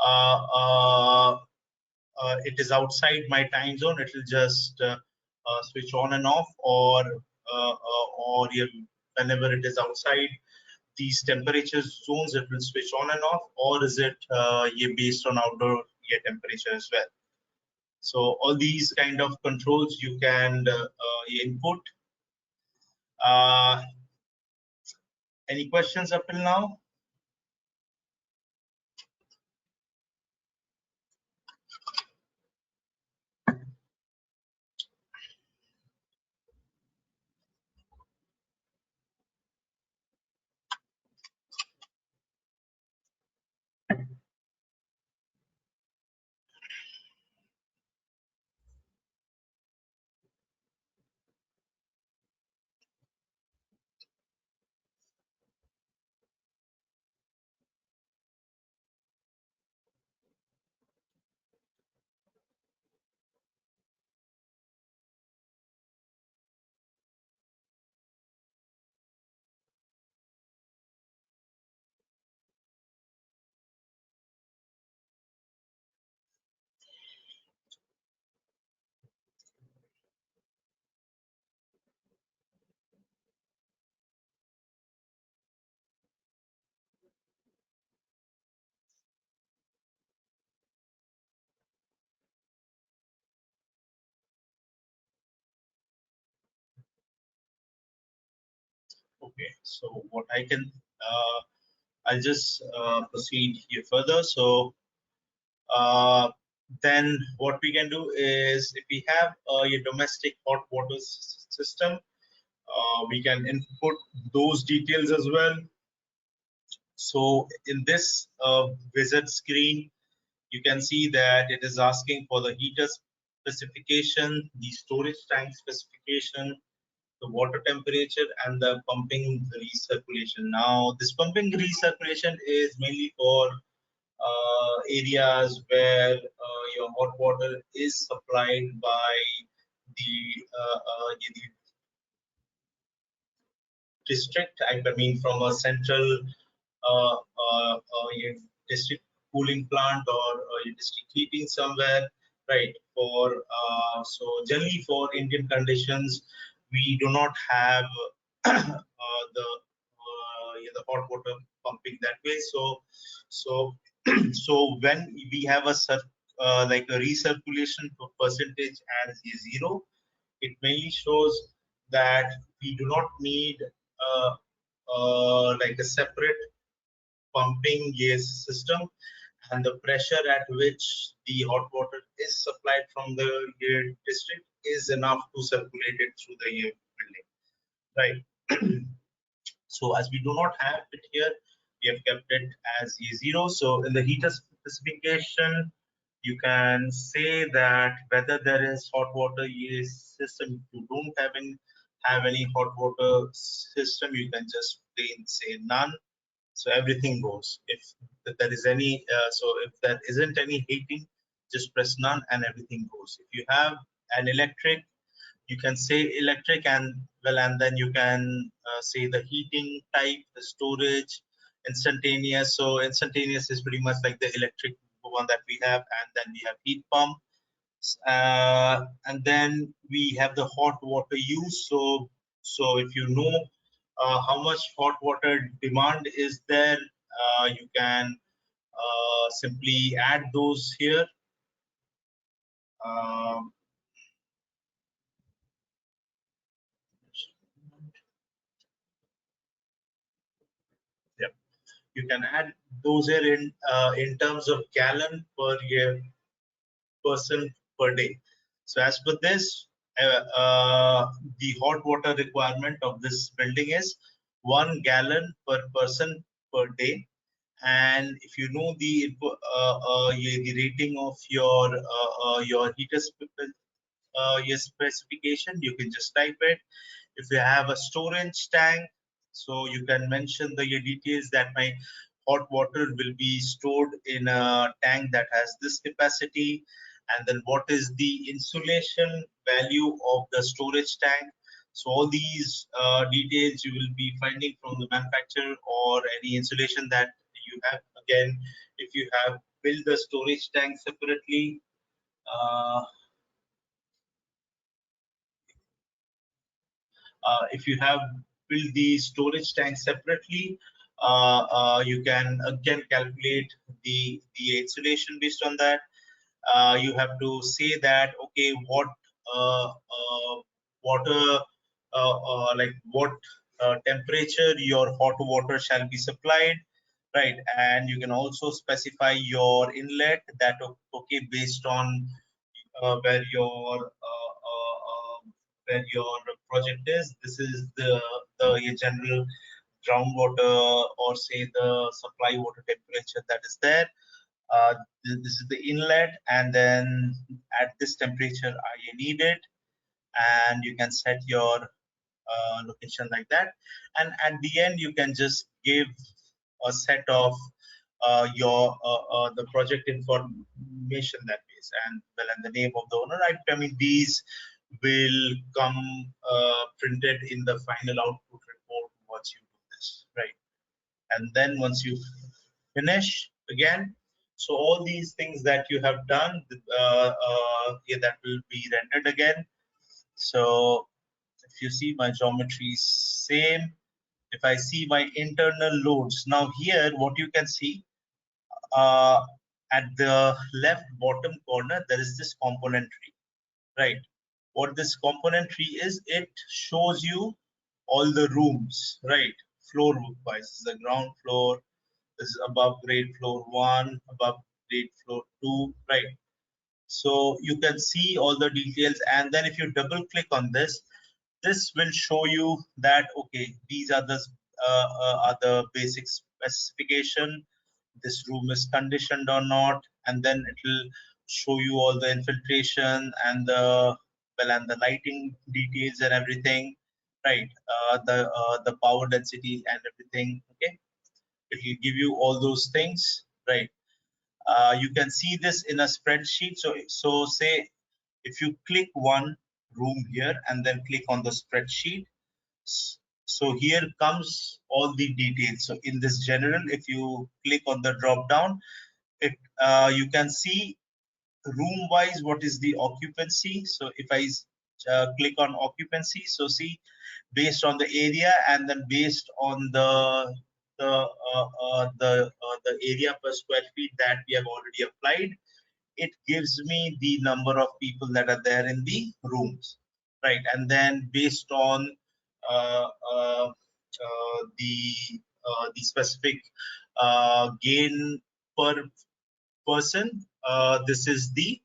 uh, uh, it is outside my time zone, it will just switch on and off, or whenever it is outside these temperature zones, it will switch on and off, or is it based on outdoor air temperature as well? So all these kind of controls you can input. Uh, any questions up till now? Okay, so what I can I'll just proceed here further. So uh, then what we can do is, if we have your domestic hot water system, we can input those details as well. So in this wizard screen, you can see that it is asking for the heater specification, the storage tank specification, the water temperature, and the pumping recirculation. Now, this pumping recirculation is mainly for areas where your hot water is supplied by the district. I mean, from a central your district cooling plant, or your district heating somewhere, right? So generally for Indian conditions, we do not have the hot water pumping that way. So so when we have like a recirculation percentage as a 0, it mainly shows that we do not need uh, like a separate pumping system, and the pressure at which the hot water is supplied from the district is enough to circulate it through the building, right? So as we do not have it here, we have kept it as E0. So in the heater specification, you can say that whether there is hot water system. If you don't have any hot water system, you can just plain say none. So everything goes. If there is any, so if there isn't any heating, just press none and everything goes. If you have an electric, you can say electric, and well, and then you can say the heating type, the storage, instantaneous. So instantaneous is pretty much like the electric one that we have, and then we have heat pump, and then we have the hot water use. So if you know how much hot water demand is there, you can simply add those here. Um, yeah, you can add those here in terms of gallon per year person per day. So as per this, the hot water requirement of this building is 1 gallon per person per day. And if you know the rating of your heater your specification, you can just type it. If you have a storage tank, so you can mention your details that my hot water will be stored in a tank that has this capacity, and then what is the insulation value of the storage tank. So all these details you will be finding from the manufacturer, or any insulation that you have. Again, if you have built the storage tank separately, if you have built the storage tank separately, you can again calculate the insulation based on that. You have to say that, okay, what water, like what temperature your hot water shall be supplied, right? And you can also specify your inlet, that okay, based on where your project is. This is the general groundwater, or say the supply water temperature that is there. This is the inlet, and then at this temperature I need it, and you can set your location like that. And at the end, you can just give a set of the project information that is, and well, and the name of the owner. I mean, these will come printed in the final output report once you do this, right? And then once you finish again, so all these things that you have done, yeah, that will be rendered again. So if you see, my geometry is same. If I see my internal loads, now here what you can see, uh, at the left bottom corner, there is this component tree, right? What this component tree is, it shows you all the rooms, right? Floor wise, this is the ground floor, this is above grade floor 1, above grade floor 2, right? So you can see all the details, and then if you double click on this, this will show you that, okay, these are the basic specification. This room is conditioned or not, and then it will show you all the infiltration and the, well, and the lighting details and everything, right? The power density and everything. Okay, it will give you all those things, right? You can see this in a spreadsheet. So say if you click one room here and then click on the spreadsheet, so here comes all the details. So in this general, if you click on the drop down, it you can see room wise what is the occupancy. So if I click on occupancy, so see, based on the area, and then based on the area per square feet that we have already applied, it gives me the number of people that are there in the rooms, right? And then based on uh, uh, the specific gain per person. This is the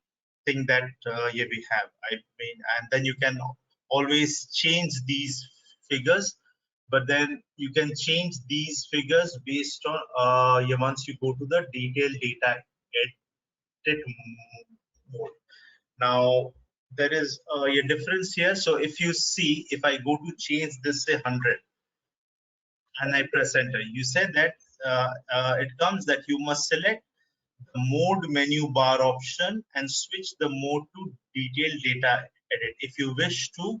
thing that here we have. I mean, and then you can always change these figures, but then you can change these figures based on once you go to the detailed data edit mode. Now there is a difference here. So if you see, if I go to change this say 100 and I press enter, you said that it comes that you must select the mode menu bar option and switch the mode to detailed data edit if you wish to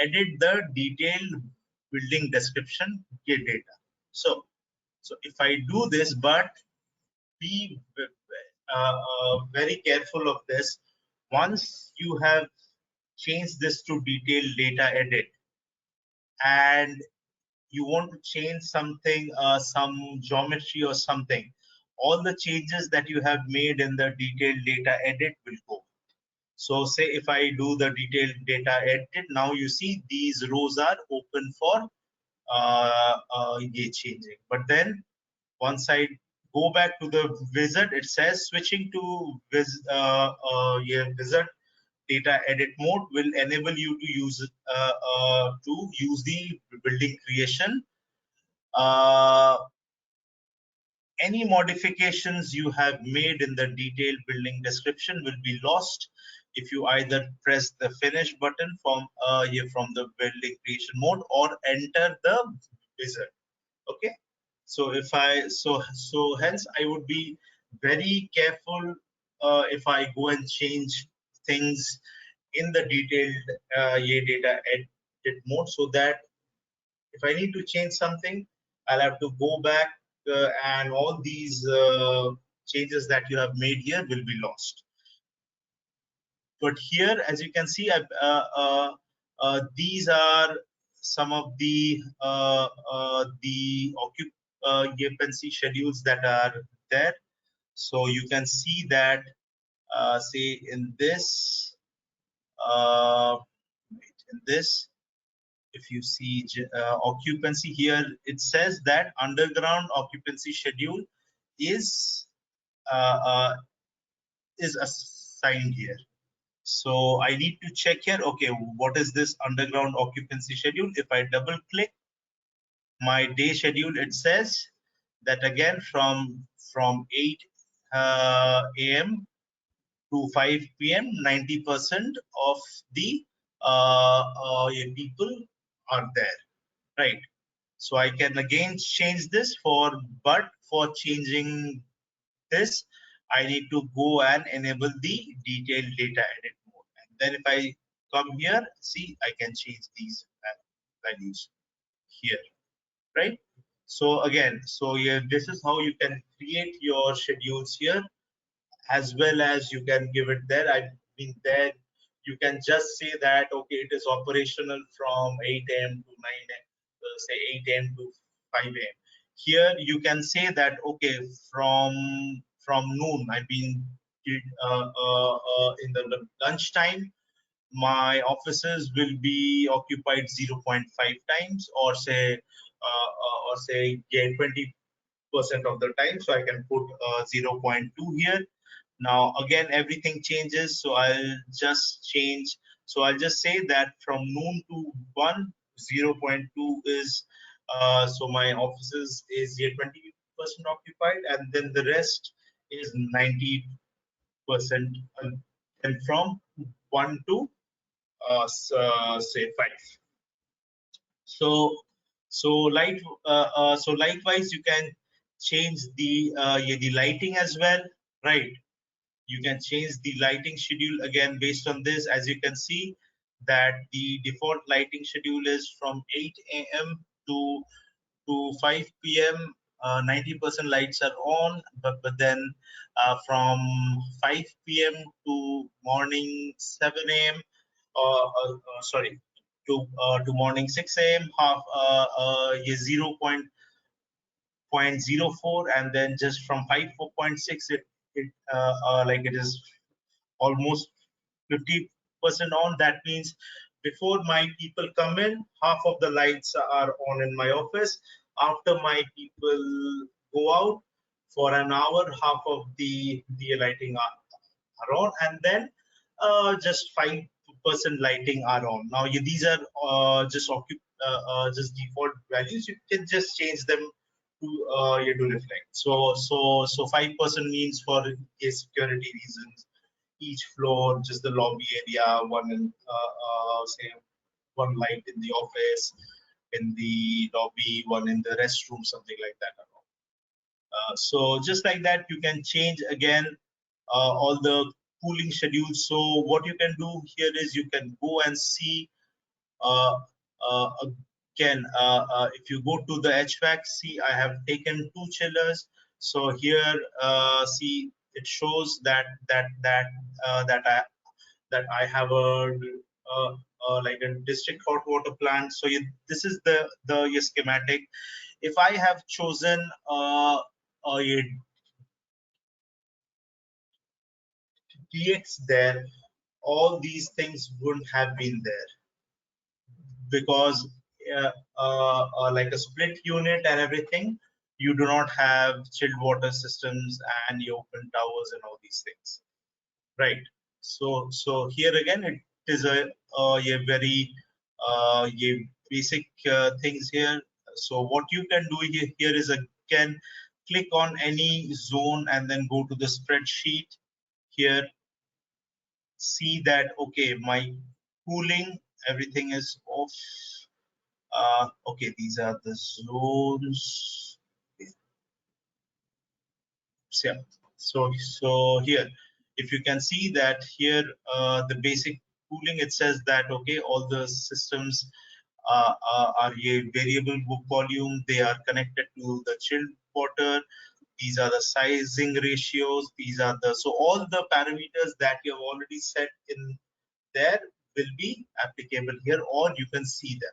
edit the detailed building description data. So if I do this, but be very careful of this. Once you have changed this to detailed data edit and you want to change something, some geometry or something, all the changes that you have made in the detailed data edit will go. So say if I do the detailed data edit, now you see these rows are open for changing. But then once I go back to the wizard, it says switching to wizard data edit mode will enable you to use the building creation. Any modifications you have made in the detailed building description will be lost if you either press the finish button from the building creation mode or enter the wizard. Okay, so if I so hence I would be very careful if I go and change things in the detailed data edit mode, so that if I need to change something, I'll have to go back and all these changes that you have made here will be lost. But here, as you can see, these are some of the occupancy schedules that are there. So you can see that, say in this, if you see occupancy here, it says that underground occupancy schedule is assigned here. So I need to check here, okay, what is this underground occupancy schedule? If I double click my day schedule, it says that again from 8 a.m. to 5 p.m., 90% of the people are there, right? So I can again change this but for changing this, I need to go and enable the detailed data edit mode. And then if I come here, see, I can change these values here, right? So again, so yeah, this is how you can create your schedules here, as well as you can give it there. I mean, there you can just say that, okay, it is operational from 8 a.m. to 9 a.m., say 8 a.m. to 5 a.m. Here you can say that, okay, from noon, I mean, in the lunchtime, my offices will be occupied 0.5 times, or say, yeah, 20% of the time. So I can put 0.2 here. Now again, everything changes, so I'll just change. So I'll just say that from noon to 1, 0.2 is so my offices is here 20% occupied, and then the rest is 90%, and from 1 to say 5. So so likewise you can change the lighting as well, right? You can change the lighting schedule again based on this. As you can see that the default lighting schedule is from 8 a.m. to 5 p.m. 90% lights are on, but then from 5 p.m. to morning 7 a.m. Sorry, to morning 6 a.m. half 0.04, and then just from 5.6 it like it is almost 50% on. That means before my people come in, half of the lights are on in my office. After my people go out for an hour, half of the lighting are on, and then just 5% lighting are on. Now these are just default values. You can just change them to to reflect. So 5% means for security reasons. Each floor, just the lobby area, one in say one light in the office, in the lobby, one in the restroom, something like that. So just like that, you can change again all the cooling schedules. So what you can do here is you can go and see uh, again, if you go to the Hvac, see I have taken 2 chillers. So here, see it shows that I have like a district hot water plant. So this is your schematic. If I have chosen a DX there, all these things wouldn't have been there because like a split unit and everything, you do not have chilled water systems and your open towers and all these things, right? So here again, it is a very basic things here. So what you can do here is again click on any zone and then go to the spreadsheet here. See that okay, my cooling, everything is off. Okay, these are the zones. Yeah. So here, if you can see that here, the basic cooling, it says that okay, all the systems are a variable volume. They are connected to the chilled water. These are the sizing ratios. These are the so all the parameters that you have already set in there will be applicable here, or you can see them.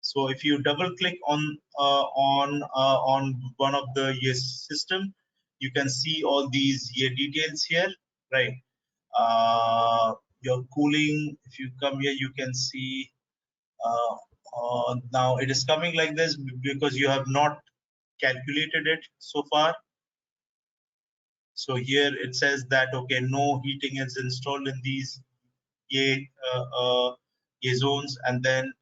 So if you double click on one of the system, you can see all these details here, right? Your cooling. If you come here, you can see now it is coming like this because you have not calculated it so far. So here it says that okay, no heating is installed in these zones, and then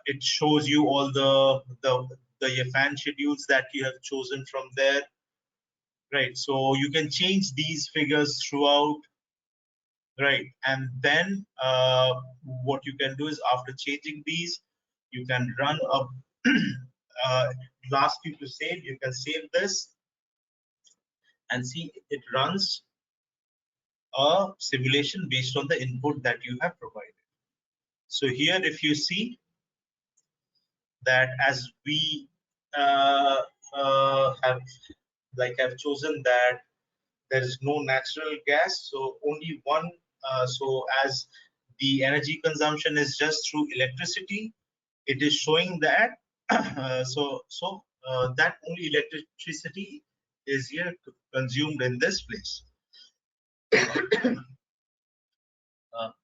it shows you all the fan schedules that you have chosen from there, right? So you can change these figures throughout, right? And then what you can do is after changing these, you can run up. It'll ask you to save. You can save this and see it runs a simulation based on the input that you have provided. So here, if you see that as we have I've chosen that there is no natural gas, so only one. So as the energy consumption is just through electricity, it is showing that that only electricity is here consumed in this place.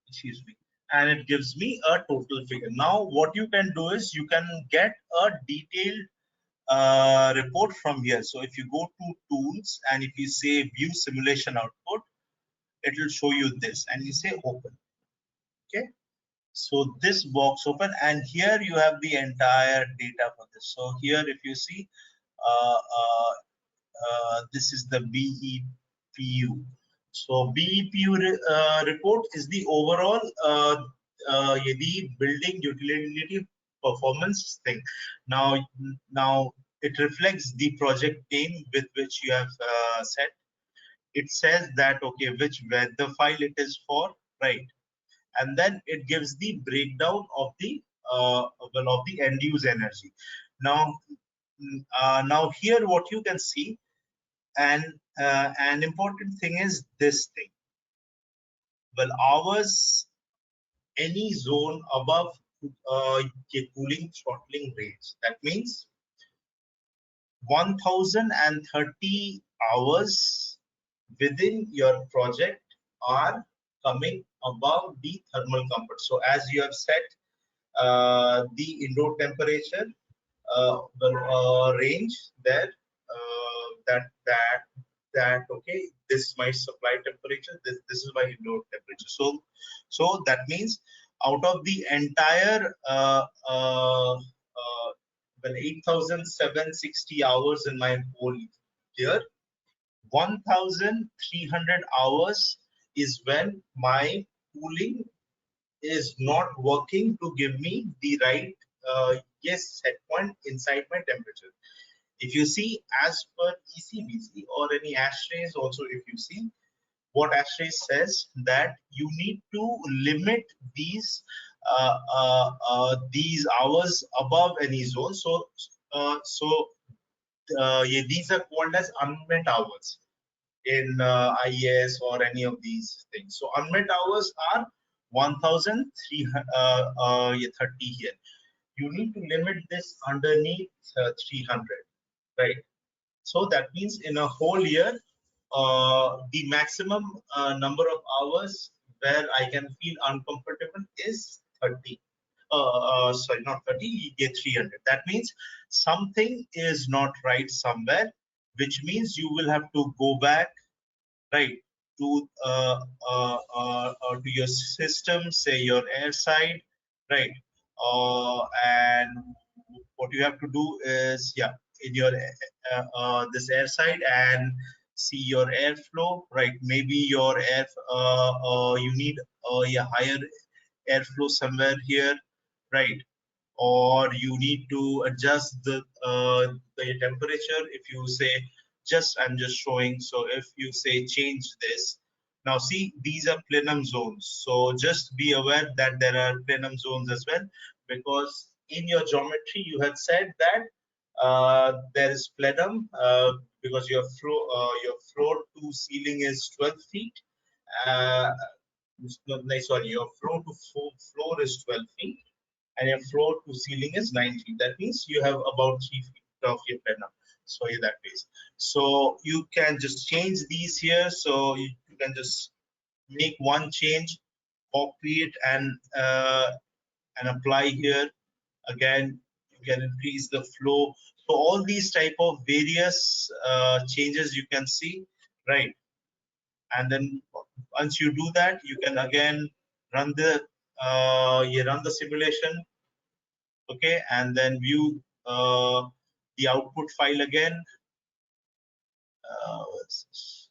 Excuse me. And it gives me a total figure. Now what you can do is you can get a detailed report from here. So if you go to tools and if you say view simulation output, it will show you this, and you say open. Okay, so this box open, and here you have the entire data for this. So here if you see this is the BEPU. So BEPU report is the overall the building utility performance thing. Now it reflects the project name with which you have set. It says that okay, which weather file it is for, right? And then it gives the breakdown of the of the end use energy. Now now here what you can see, and an important thing is this thing. Well, ours, any zone above cooling throttling rates, that means 1030 hours within your project are coming above the thermal comfort. So as you have set the indoor temperature range there, that okay, this is my supply temperature, this is my indoor temperature. So that means out of the entire well 8,760 hours in my whole year, 1,300 hours is when my cooling is not working to give me the right yes set point inside my temperature. If you see, as per ECBC or any ashtrays also, if you see what ashtray says, that you need to limit these hours above any zone. Yeah, these are called as unmet hours in IES or any of these things. So unmet hours are 1,330 here. You need to limit this underneath 300, right? So that means in a whole year, the maximum number of hours where I can feel uncomfortable is 30. Sorry, not 30, you get 300. That means something is not right somewhere, which means you will have to go back, right, to your system, say your air side, right, and what you have to do is, yeah, in your this air side, and see your airflow, right. Maybe your air you need a higher airflow somewhere here, right, or you need to adjust the temperature. If you say, I'm just showing, so if you say change this, now see, these are plenum zones, so just be aware that there are plenum zones as well, because in your geometry you had said that there is plenum, because your floor to ceiling is 12 feet, uh, no, sorry, your floor to floor is 12 feet, and your floor to ceiling is 9 feet. That means you have about 3 feet of your plenum. So in that case, so you can just change these here. So you can just make one change, copy it, and apply here. Again, you can increase the flow. So all these type of various changes you can see, right? And then once you do that, you can again run the you run the simulation, okay, and then view the output file again. What's this?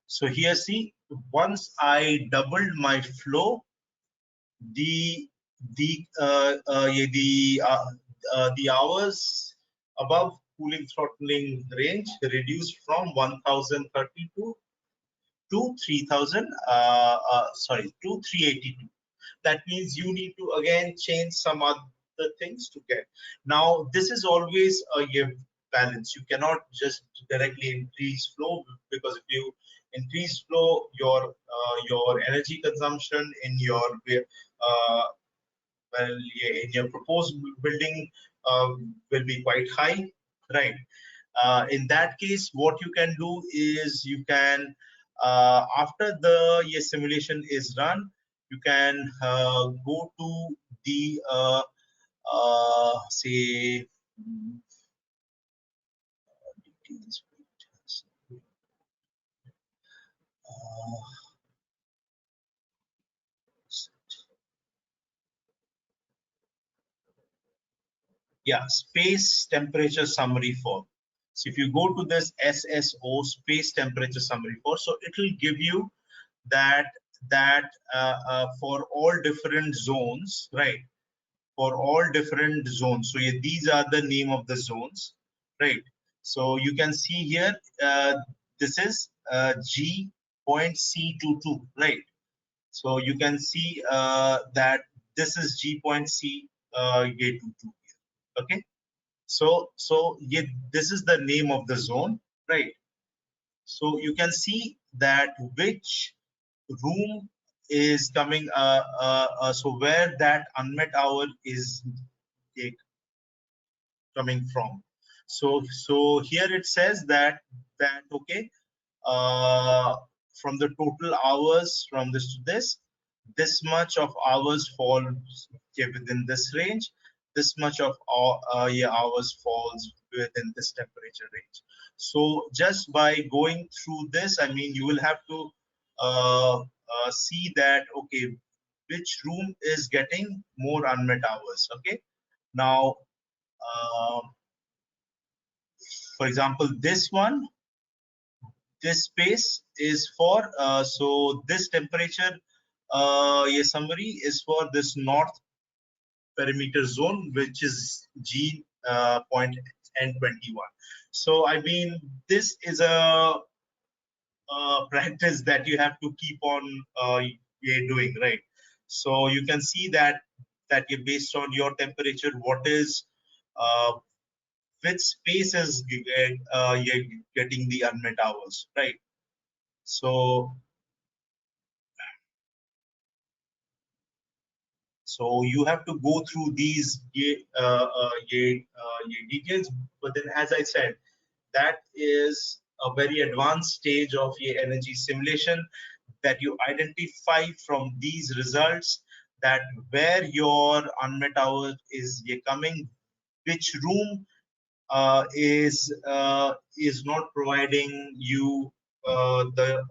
So here, see, once I doubled my flow, the yeah, the hours above cooling throttling range reduced from 1,032 to 3,000 sorry, to 382. That means you need to again change some other things to get. Now this is always a balance. You cannot just directly increase flow, because if you increase flow, your energy consumption in your well, yeah, in your proposed building will be quite high, right? In that case, what you can do is you can, after the simulation is run, you can go to the say uh, yeah, space temperature summary form. So if you go to this SSO, space temperature summary form, so it will give you that for all different zones, right? For all different zones. So yeah, these are the name of the zones, right? So you can see here, this is G.C22, right? So you can see that this is G.C22, okay? So yeah, this is the name of the zone, right? So you can see that which room is coming, so where that unmet hour is coming from. So here it says that okay, from the total hours from this to this much of hours falls within this range, this much of hours falls within this temperature range. So just by going through this, I mean, you will have to see that, okay, which room is getting more unmet hours. Okay, now for example, this space is for so this temperature summary is for this north perimeter zone, which is G point N21. So I mean, this is a practice that you have to keep on doing, right? So you can see that you based on your temperature, what is which space is you're getting the unmet hours, right? So you have to go through these details, but then as I said, that is a very advanced stage of your energy simulation, that you identify from these results that where your unmet hour is coming, which room is not providing you the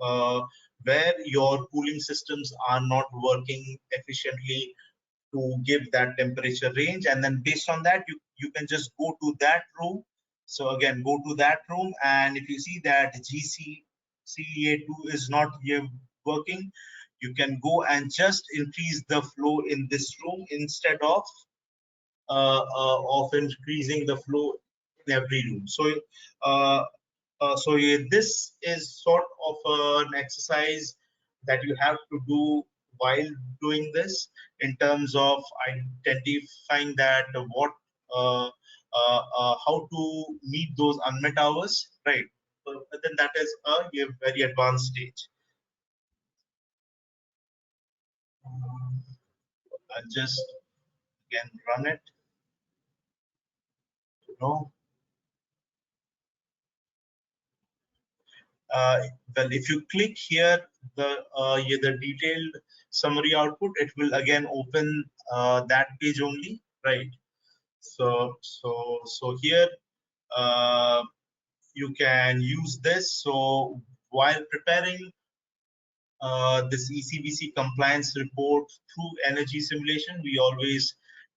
where your cooling systems are not working efficiently to give that temperature range, and then based on that you can just go to that room. So again, go to that room, and if you see that GCCEA2 is not here working, you can go and just increase the flow in this room instead of increasing the flow in every room. So yeah, this is sort of an exercise that you have to do while doing this, in terms of identifying that how to meet those unmet hours, right? But then that is a very advanced stage. I'll just again run it. No. Well, if you click here, the detailed summary output, it will again open that page only, right? So here you can use this. So while preparing this ECBC compliance report through energy simulation, we always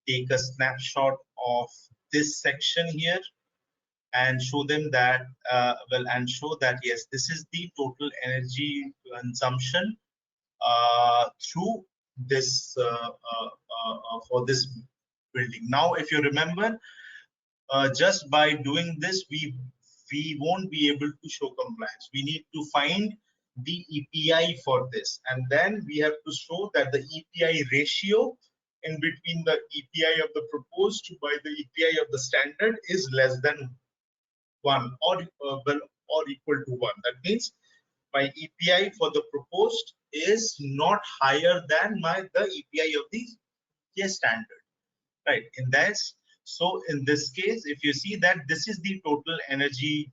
take a snapshot of this section here and show them that and show that yes, this is the total energy consumption through this for this building. Now if you remember, just by doing this we won't be able to show compliance. We need to find the EPI for this, and then we have to show that the EPI ratio in between the EPI of the proposed by the EPI of the standard is less than 1 or equal to 1. That means my EPI for the proposed is not higher than the EPI of the standard, right? So in this case, if you see that this is the total energy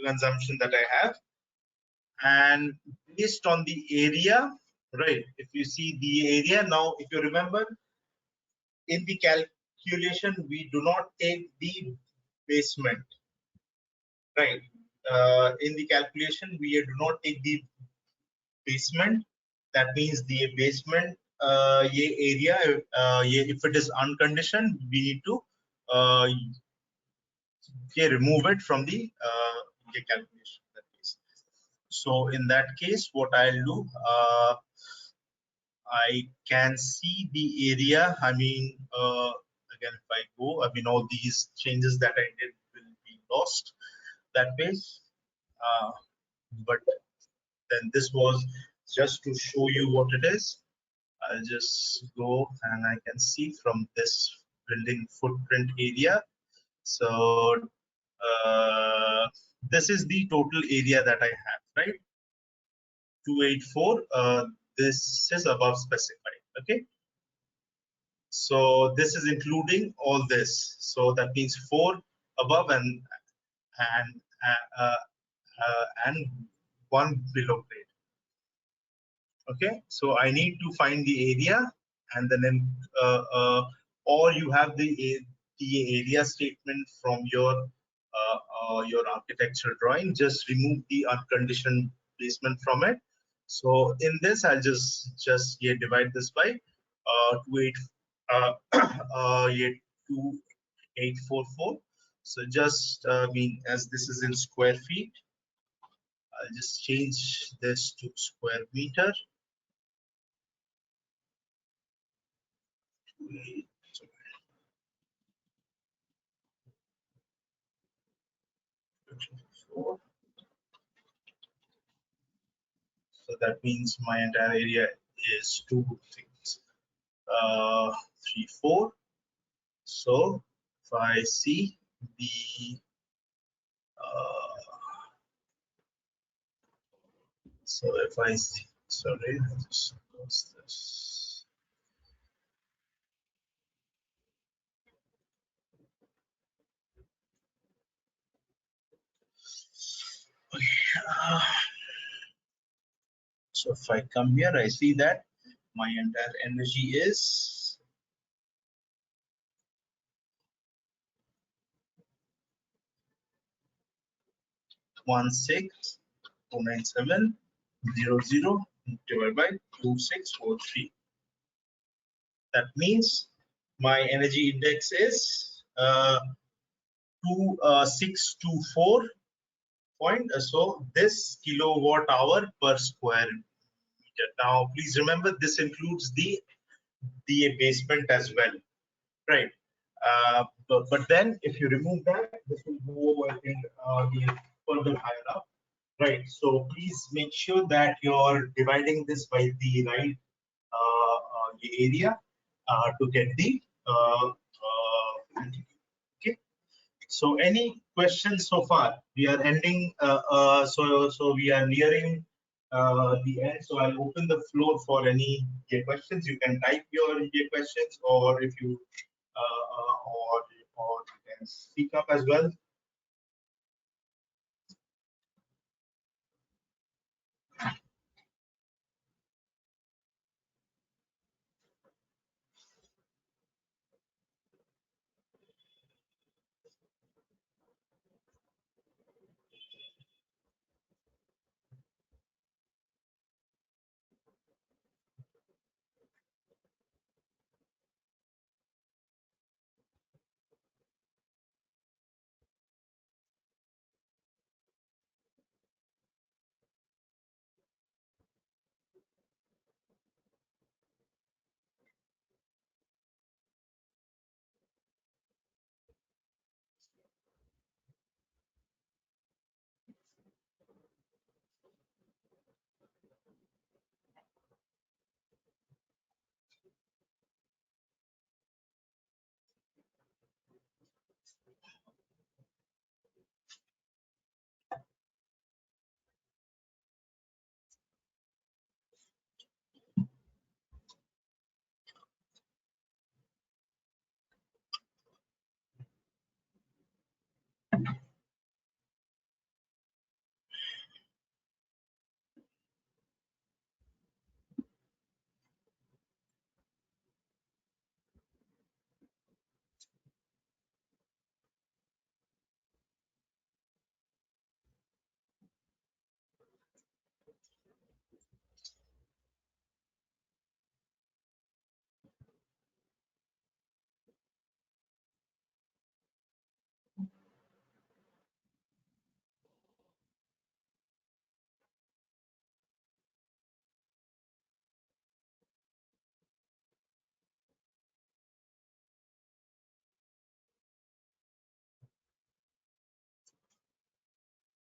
consumption that I have, and based on the area, right? If you see the area now, if you remember, in the calculation we do not take the basement, right? In the calculation we do not take the basement. That means the basement area, if it is unconditioned, we need to remove it from the calculation. That case. So in that case, what I'll do, I can see the area. I mean, again, if I go, I mean, all these changes that I did will be lost that way. But then this was just to show you what it is. I'll just go and I can see from this building footprint area. So this is the total area that I have, right? 284. This is above specified. Okay. So this is including all this. So that means 4 above and one below grade. Okay, so I need to find the area, and then or you have the area statement from your architectural drawing. Just remove the unconditioned placement from it. So in this, I'll just here divide this by 2844. So just mean, as this is in square feet, I'll just change this to square meter. So that means my entire area is 234. So if I see the so if I see, sorry, I just close this. So if I come here, I see that my entire energy is 16,297,00 divided by 2643. That means my energy index is 2624 point. So this kilowatt hour per square meter. Now, please remember this includes the basement as well, right? But then if you remove that, this will go over in further higher up, right? So please make sure that you're dividing this by the right area to get the okay. So any questions so far? We are ending, so we are nearing the end. So I'll open the floor for any questions. You can type your questions, or if you or you can speak up as well.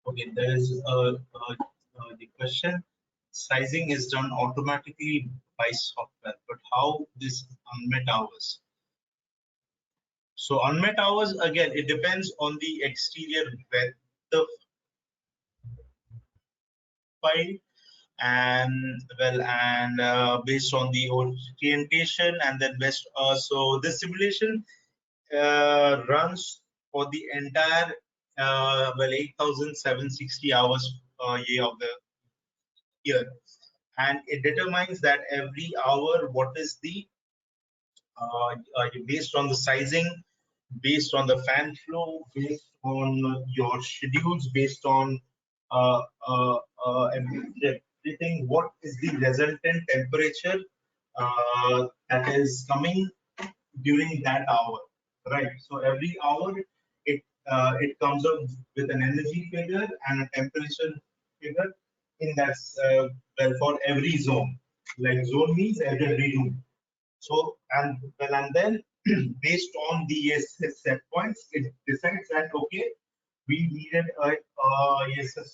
Okay, there is the question. Sizing is done automatically by software, but how this unmet hours? So unmet hours, again, it depends on the exterior weather file, and well, and based on the orientation, and then best. So this simulation runs for the entire well 8,760 hours of the year, and it determines that every hour what is the based on the sizing, based on the fan flow, based on your schedules, based on uh, everything. What is the resultant temperature that is coming during that hour, right? So every hour it comes up with an energy figure and a temperature figure in that well for every zone. Like zone means every room. So and then based on the set points, it decides that okay, we needed a set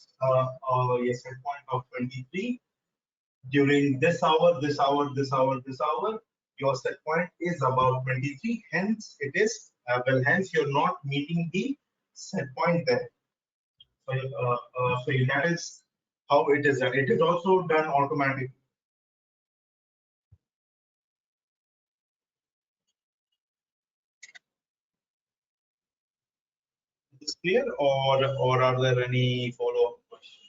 point of 23 during this hour, this hour, this hour, this hour. Your set point is about 23. Hence, it is well. Hence, you're not meeting the set point there. So that is how it is done. It is also done automatically. Is this clear, or are there any follow-up questions?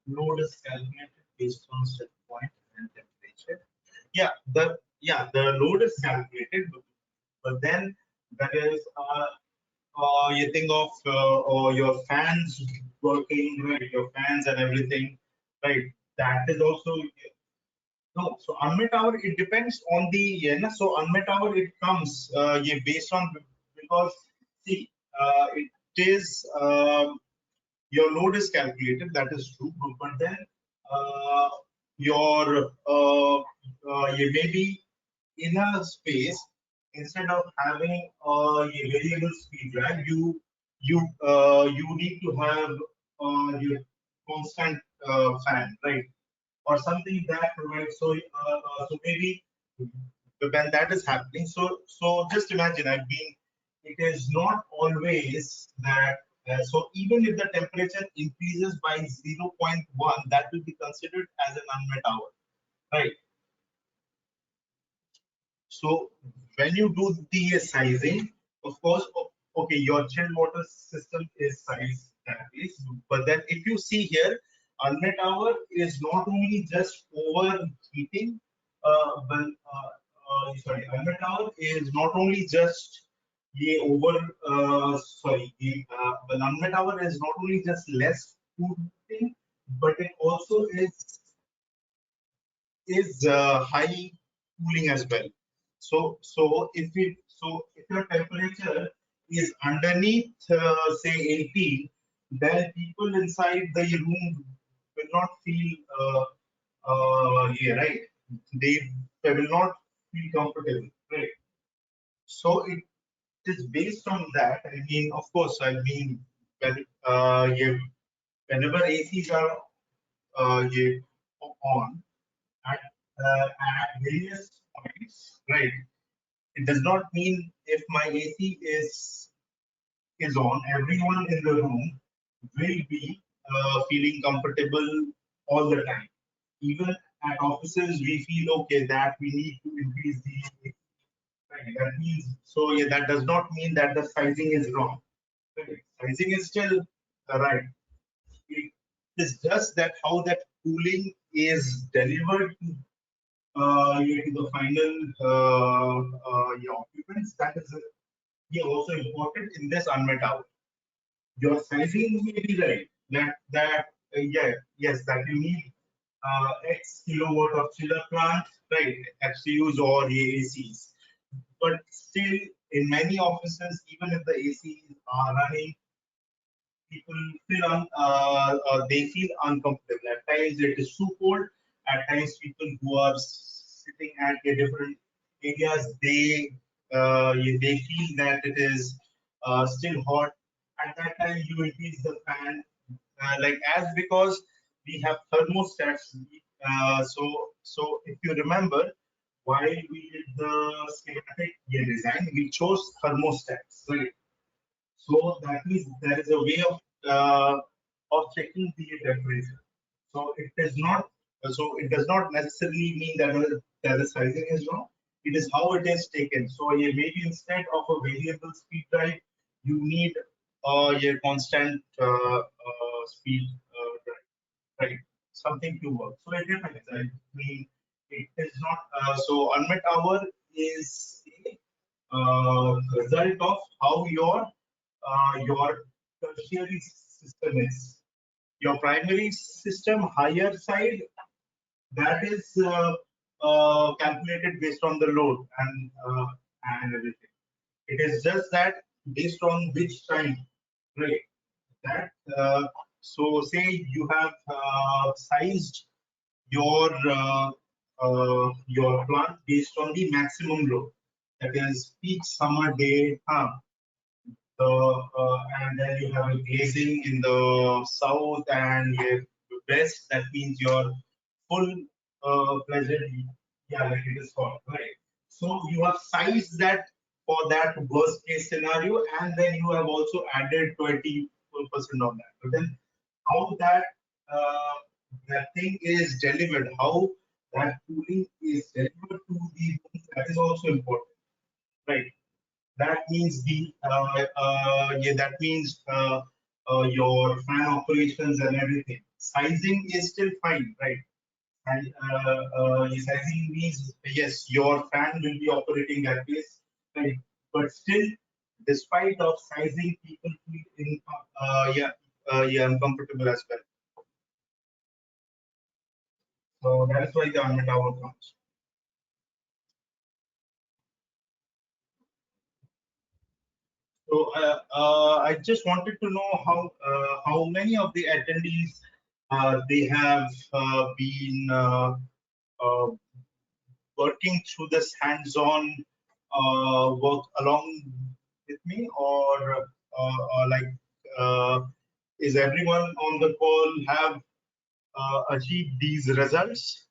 Load is calculated based on set point and temperature. The load is calculated, but then that is you think of your fans working, right? Your fans and everything, right? That is also no. So unmet hour, it depends on the so unmet hour it comes based on because see it is your load is calculated, that is true, but then uh, your you may be in a space instead of having a variable speed drag, you need to have your constant fan, right? Or something that provides so maybe when that is happening, so just imagine I've been it is not always that so even if the temperature increases by zero point 0.1, that will be considered as an unmet hour, right? So when you do the sizing, of course, okay, your chilled water system is sized that way. But then if you see here, unmet hour is not only just overheating, but sorry, unmet hour is not only just ye over sorry, the unmet hour is not only just less food heating, but it also is high cooling as well. So if your temperature is underneath say 18, then people inside the room will not feel yeah, right. They they will not feel comfortable, right? So it is based on that. I mean, of course, I mean when yeah, whenever ACs are yeah, on, at various points, right? It does not mean if my AC is on, everyone in the room will be feeling comfortable all the time. Even at offices, we feel okay that we need to increase the right. That means so. Yeah, that does not mean that the sizing is wrong. Right. Sizing is still right. It is just that how that cooling is delivered to the final occupants. That is also important in this unmet hour. Your sizing may be right. Yes, that you need X kilowatt of chiller plant, right? FCUs or AACs. But still, in many offices, even if the ACs are running, people feel they feel uncomfortable. At times it is too cold. At times people who are sitting at a different areas they feel that it is still hot. At that time you increase the fan like as because we have thermostats. So if you remember, while we did the schematic design, we chose thermostats, right? So that means there is a way of checking the temperature. So it does not it does not necessarily mean that the sizing is wrong. It is how it is taken. So yeah, maybe instead of a variable speed drive, you need a constant speed drive, right? Something to work. So it depends. I mean, it is not unmet hour is a result of how your tertiary system is. Your primary system higher side that is calculated based on the load and everything. It is just that based on which time, right? That say you have sized your plant based on the maximum load. That is peak summer day, and then you have a glazing in the south and west. That means your full pleasure, yeah, like it is called, right? So you have sized that for that worst case scenario, and then you have also added 20% on that. But then how that thing is delivered, how that cooling is delivered to the rooms, that is also important, right? That means that means your fan operations and everything. Sizing is still fine, right? And sizing means yes, your fan will be operating at this, right? But still, despite of sizing, people feel uncomfortable as well. So that's why the unmet hour comes. So I just wanted to know how many of the attendees they have been uh, working through this hands-on work along with me, or like is everyone on the call have achieved these results?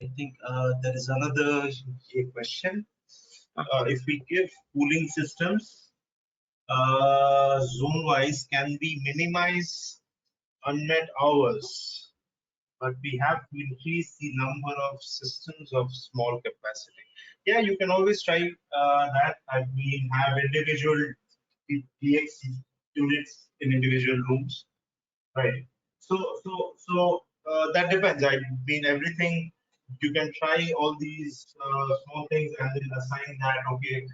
I think there is another question. If we give cooling systems zone-wise, can we minimize unmet hours? But we have to increase the number of systems of small capacity. Yeah, you can always try that. I mean, have individual DX units in individual rooms, right? So that depends. I mean, everything you can try all these small things and then assign that okay,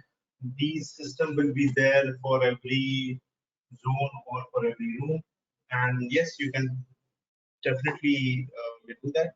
these system will be there for every zone or for every room, and yes, you can definitely do that.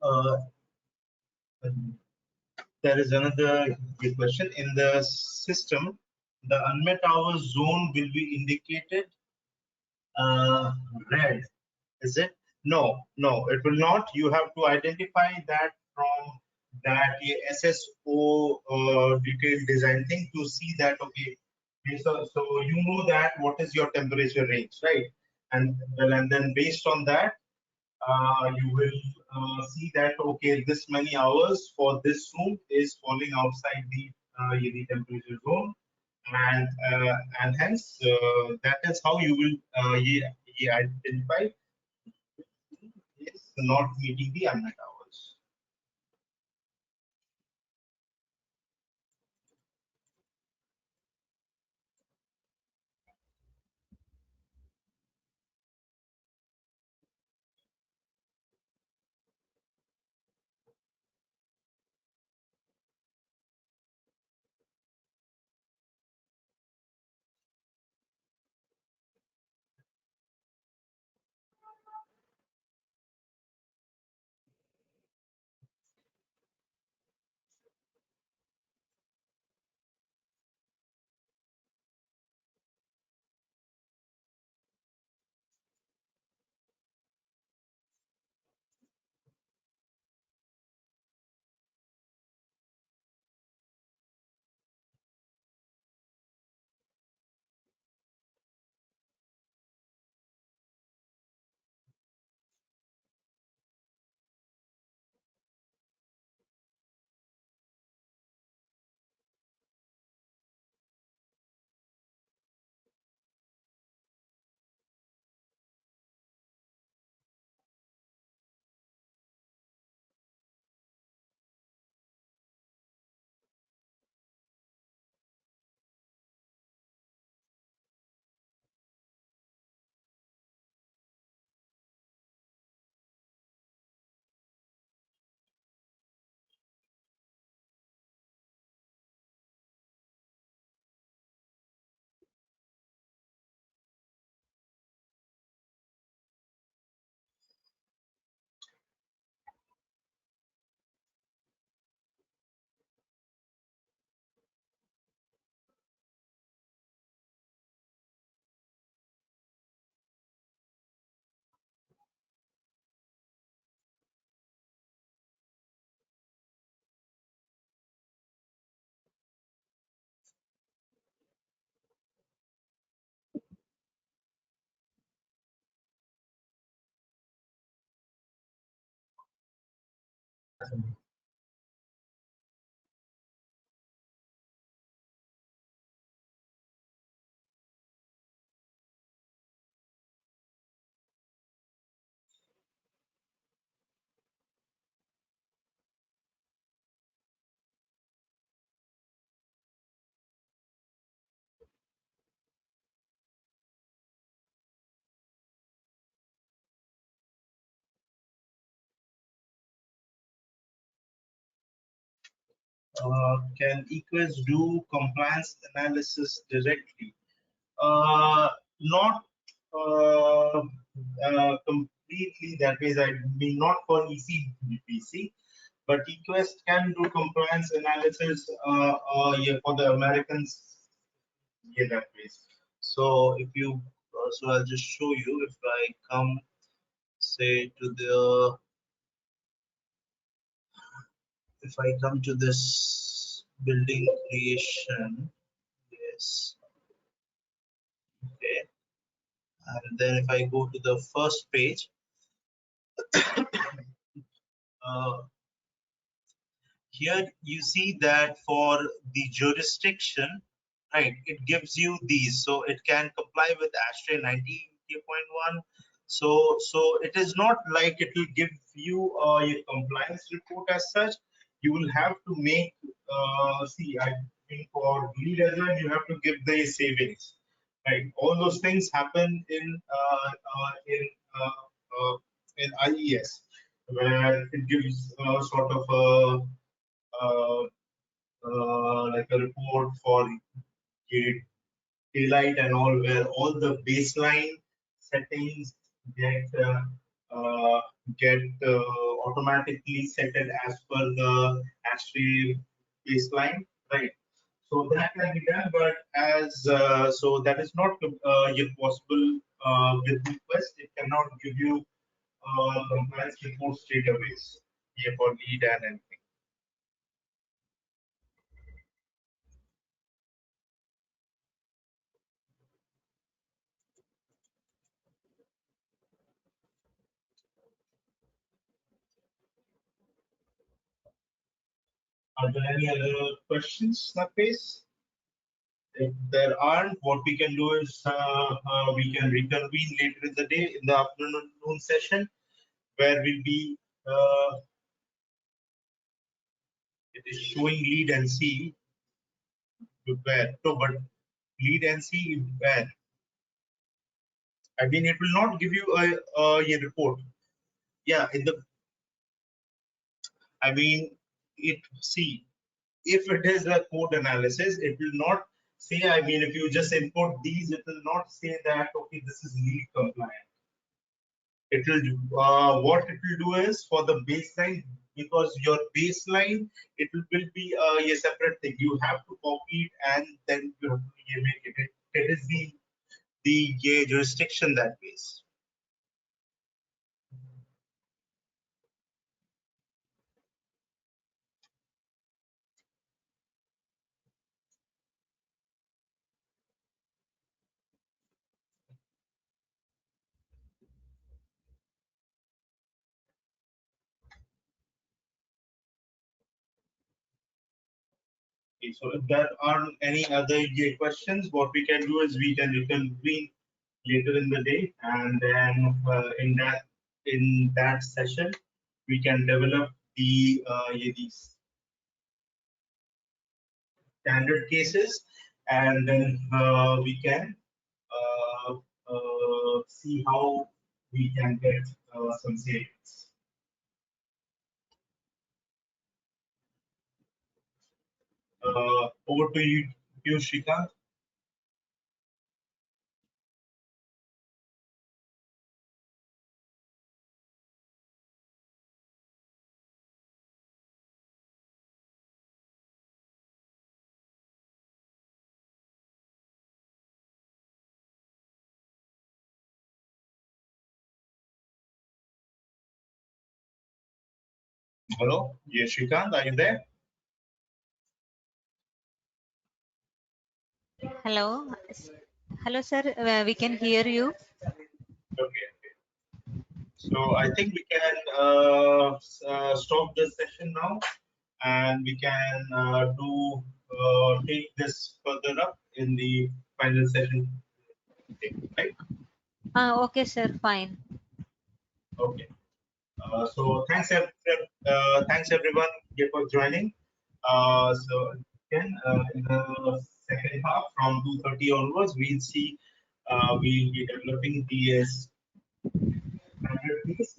Uh, there is another big question in the system. The unmet hours zone will be indicated uh, red. Is it? No, no, it will not. You have to identify that from that SSO detailed design thing to see that, okay, so you know that what is your temperature range, right? And well, and then based on that, you will see that, okay, this many hours for this room is falling outside the temperature zone, and hence that is how you will identify is not meeting the unmet hours. Can EQS do compliance analysis directly? Not completely. That means I mean not for ECBPC, but EQS can do compliance analysis yeah, for the Americans. Yeah, that ways. So if you, so I'll just show you. If I come, say to the, if I come to this building creation, yes, okay, and then if I go to the first page, uh, here you see that for the jurisdiction, right, it gives you these, so it can comply with ASHRAE 90.1. So it is not like it will give you a compliance report as such. You will have to make, see, I think for lead design, you have to give the savings, right? All those things happen uh, uh, in IES, where it gives sort of a uh, like a report for daylight and all, where all the baseline settings get uh, get automatically set as per the ASHRAE baseline, right? So that can be done, but as so that is not yet possible with request. It cannot give you compliance report straight away, yeah, for lead and anything. Are there any other questions, Nafis? If there aren't, what we can do is we can reconvene later in the day, in the afternoon session, where we'll be, it is showing lead and see where. No, but lead and see where. I mean, it will not give you a report. Yeah, in the, I mean, it, see, if it is a code analysis, it will not say, I mean, if you just import these, it will not say that, okay, this is lead compliant. It will do, what it will do is for the baseline, because your baseline, it will be a separate thing. You have to copy it and then you have to make it. It is the jurisdiction that base. Okay, so if there aren't any other questions, what we can do is we can reconvene later in the day, and then in that session we can develop these standard cases, and then we can see how we can get some savings. Over to you, Shrikant. Hello, yes, Shrikant, are you there? Hello. Hello, sir. We can hear you. Okay. So I think we can stop this session now, and we can take this further up in the final session. Right? Okay, sir. Fine. Okay. So thanks everyone here for joining. So again, in the second half from 2:30 onwards, we'll see we'll be developing the standard piece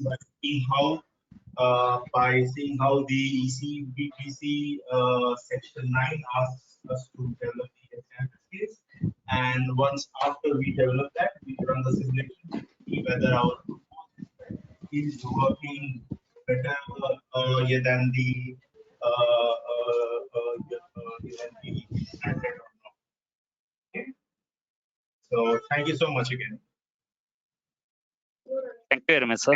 by seeing how the ECBPC section 9 asks us to develop the standard case, and once after we develop that, we run the simulation to see whether our is working better than the standard or not. Okay. So thank you so much again. Thank you very much, sir.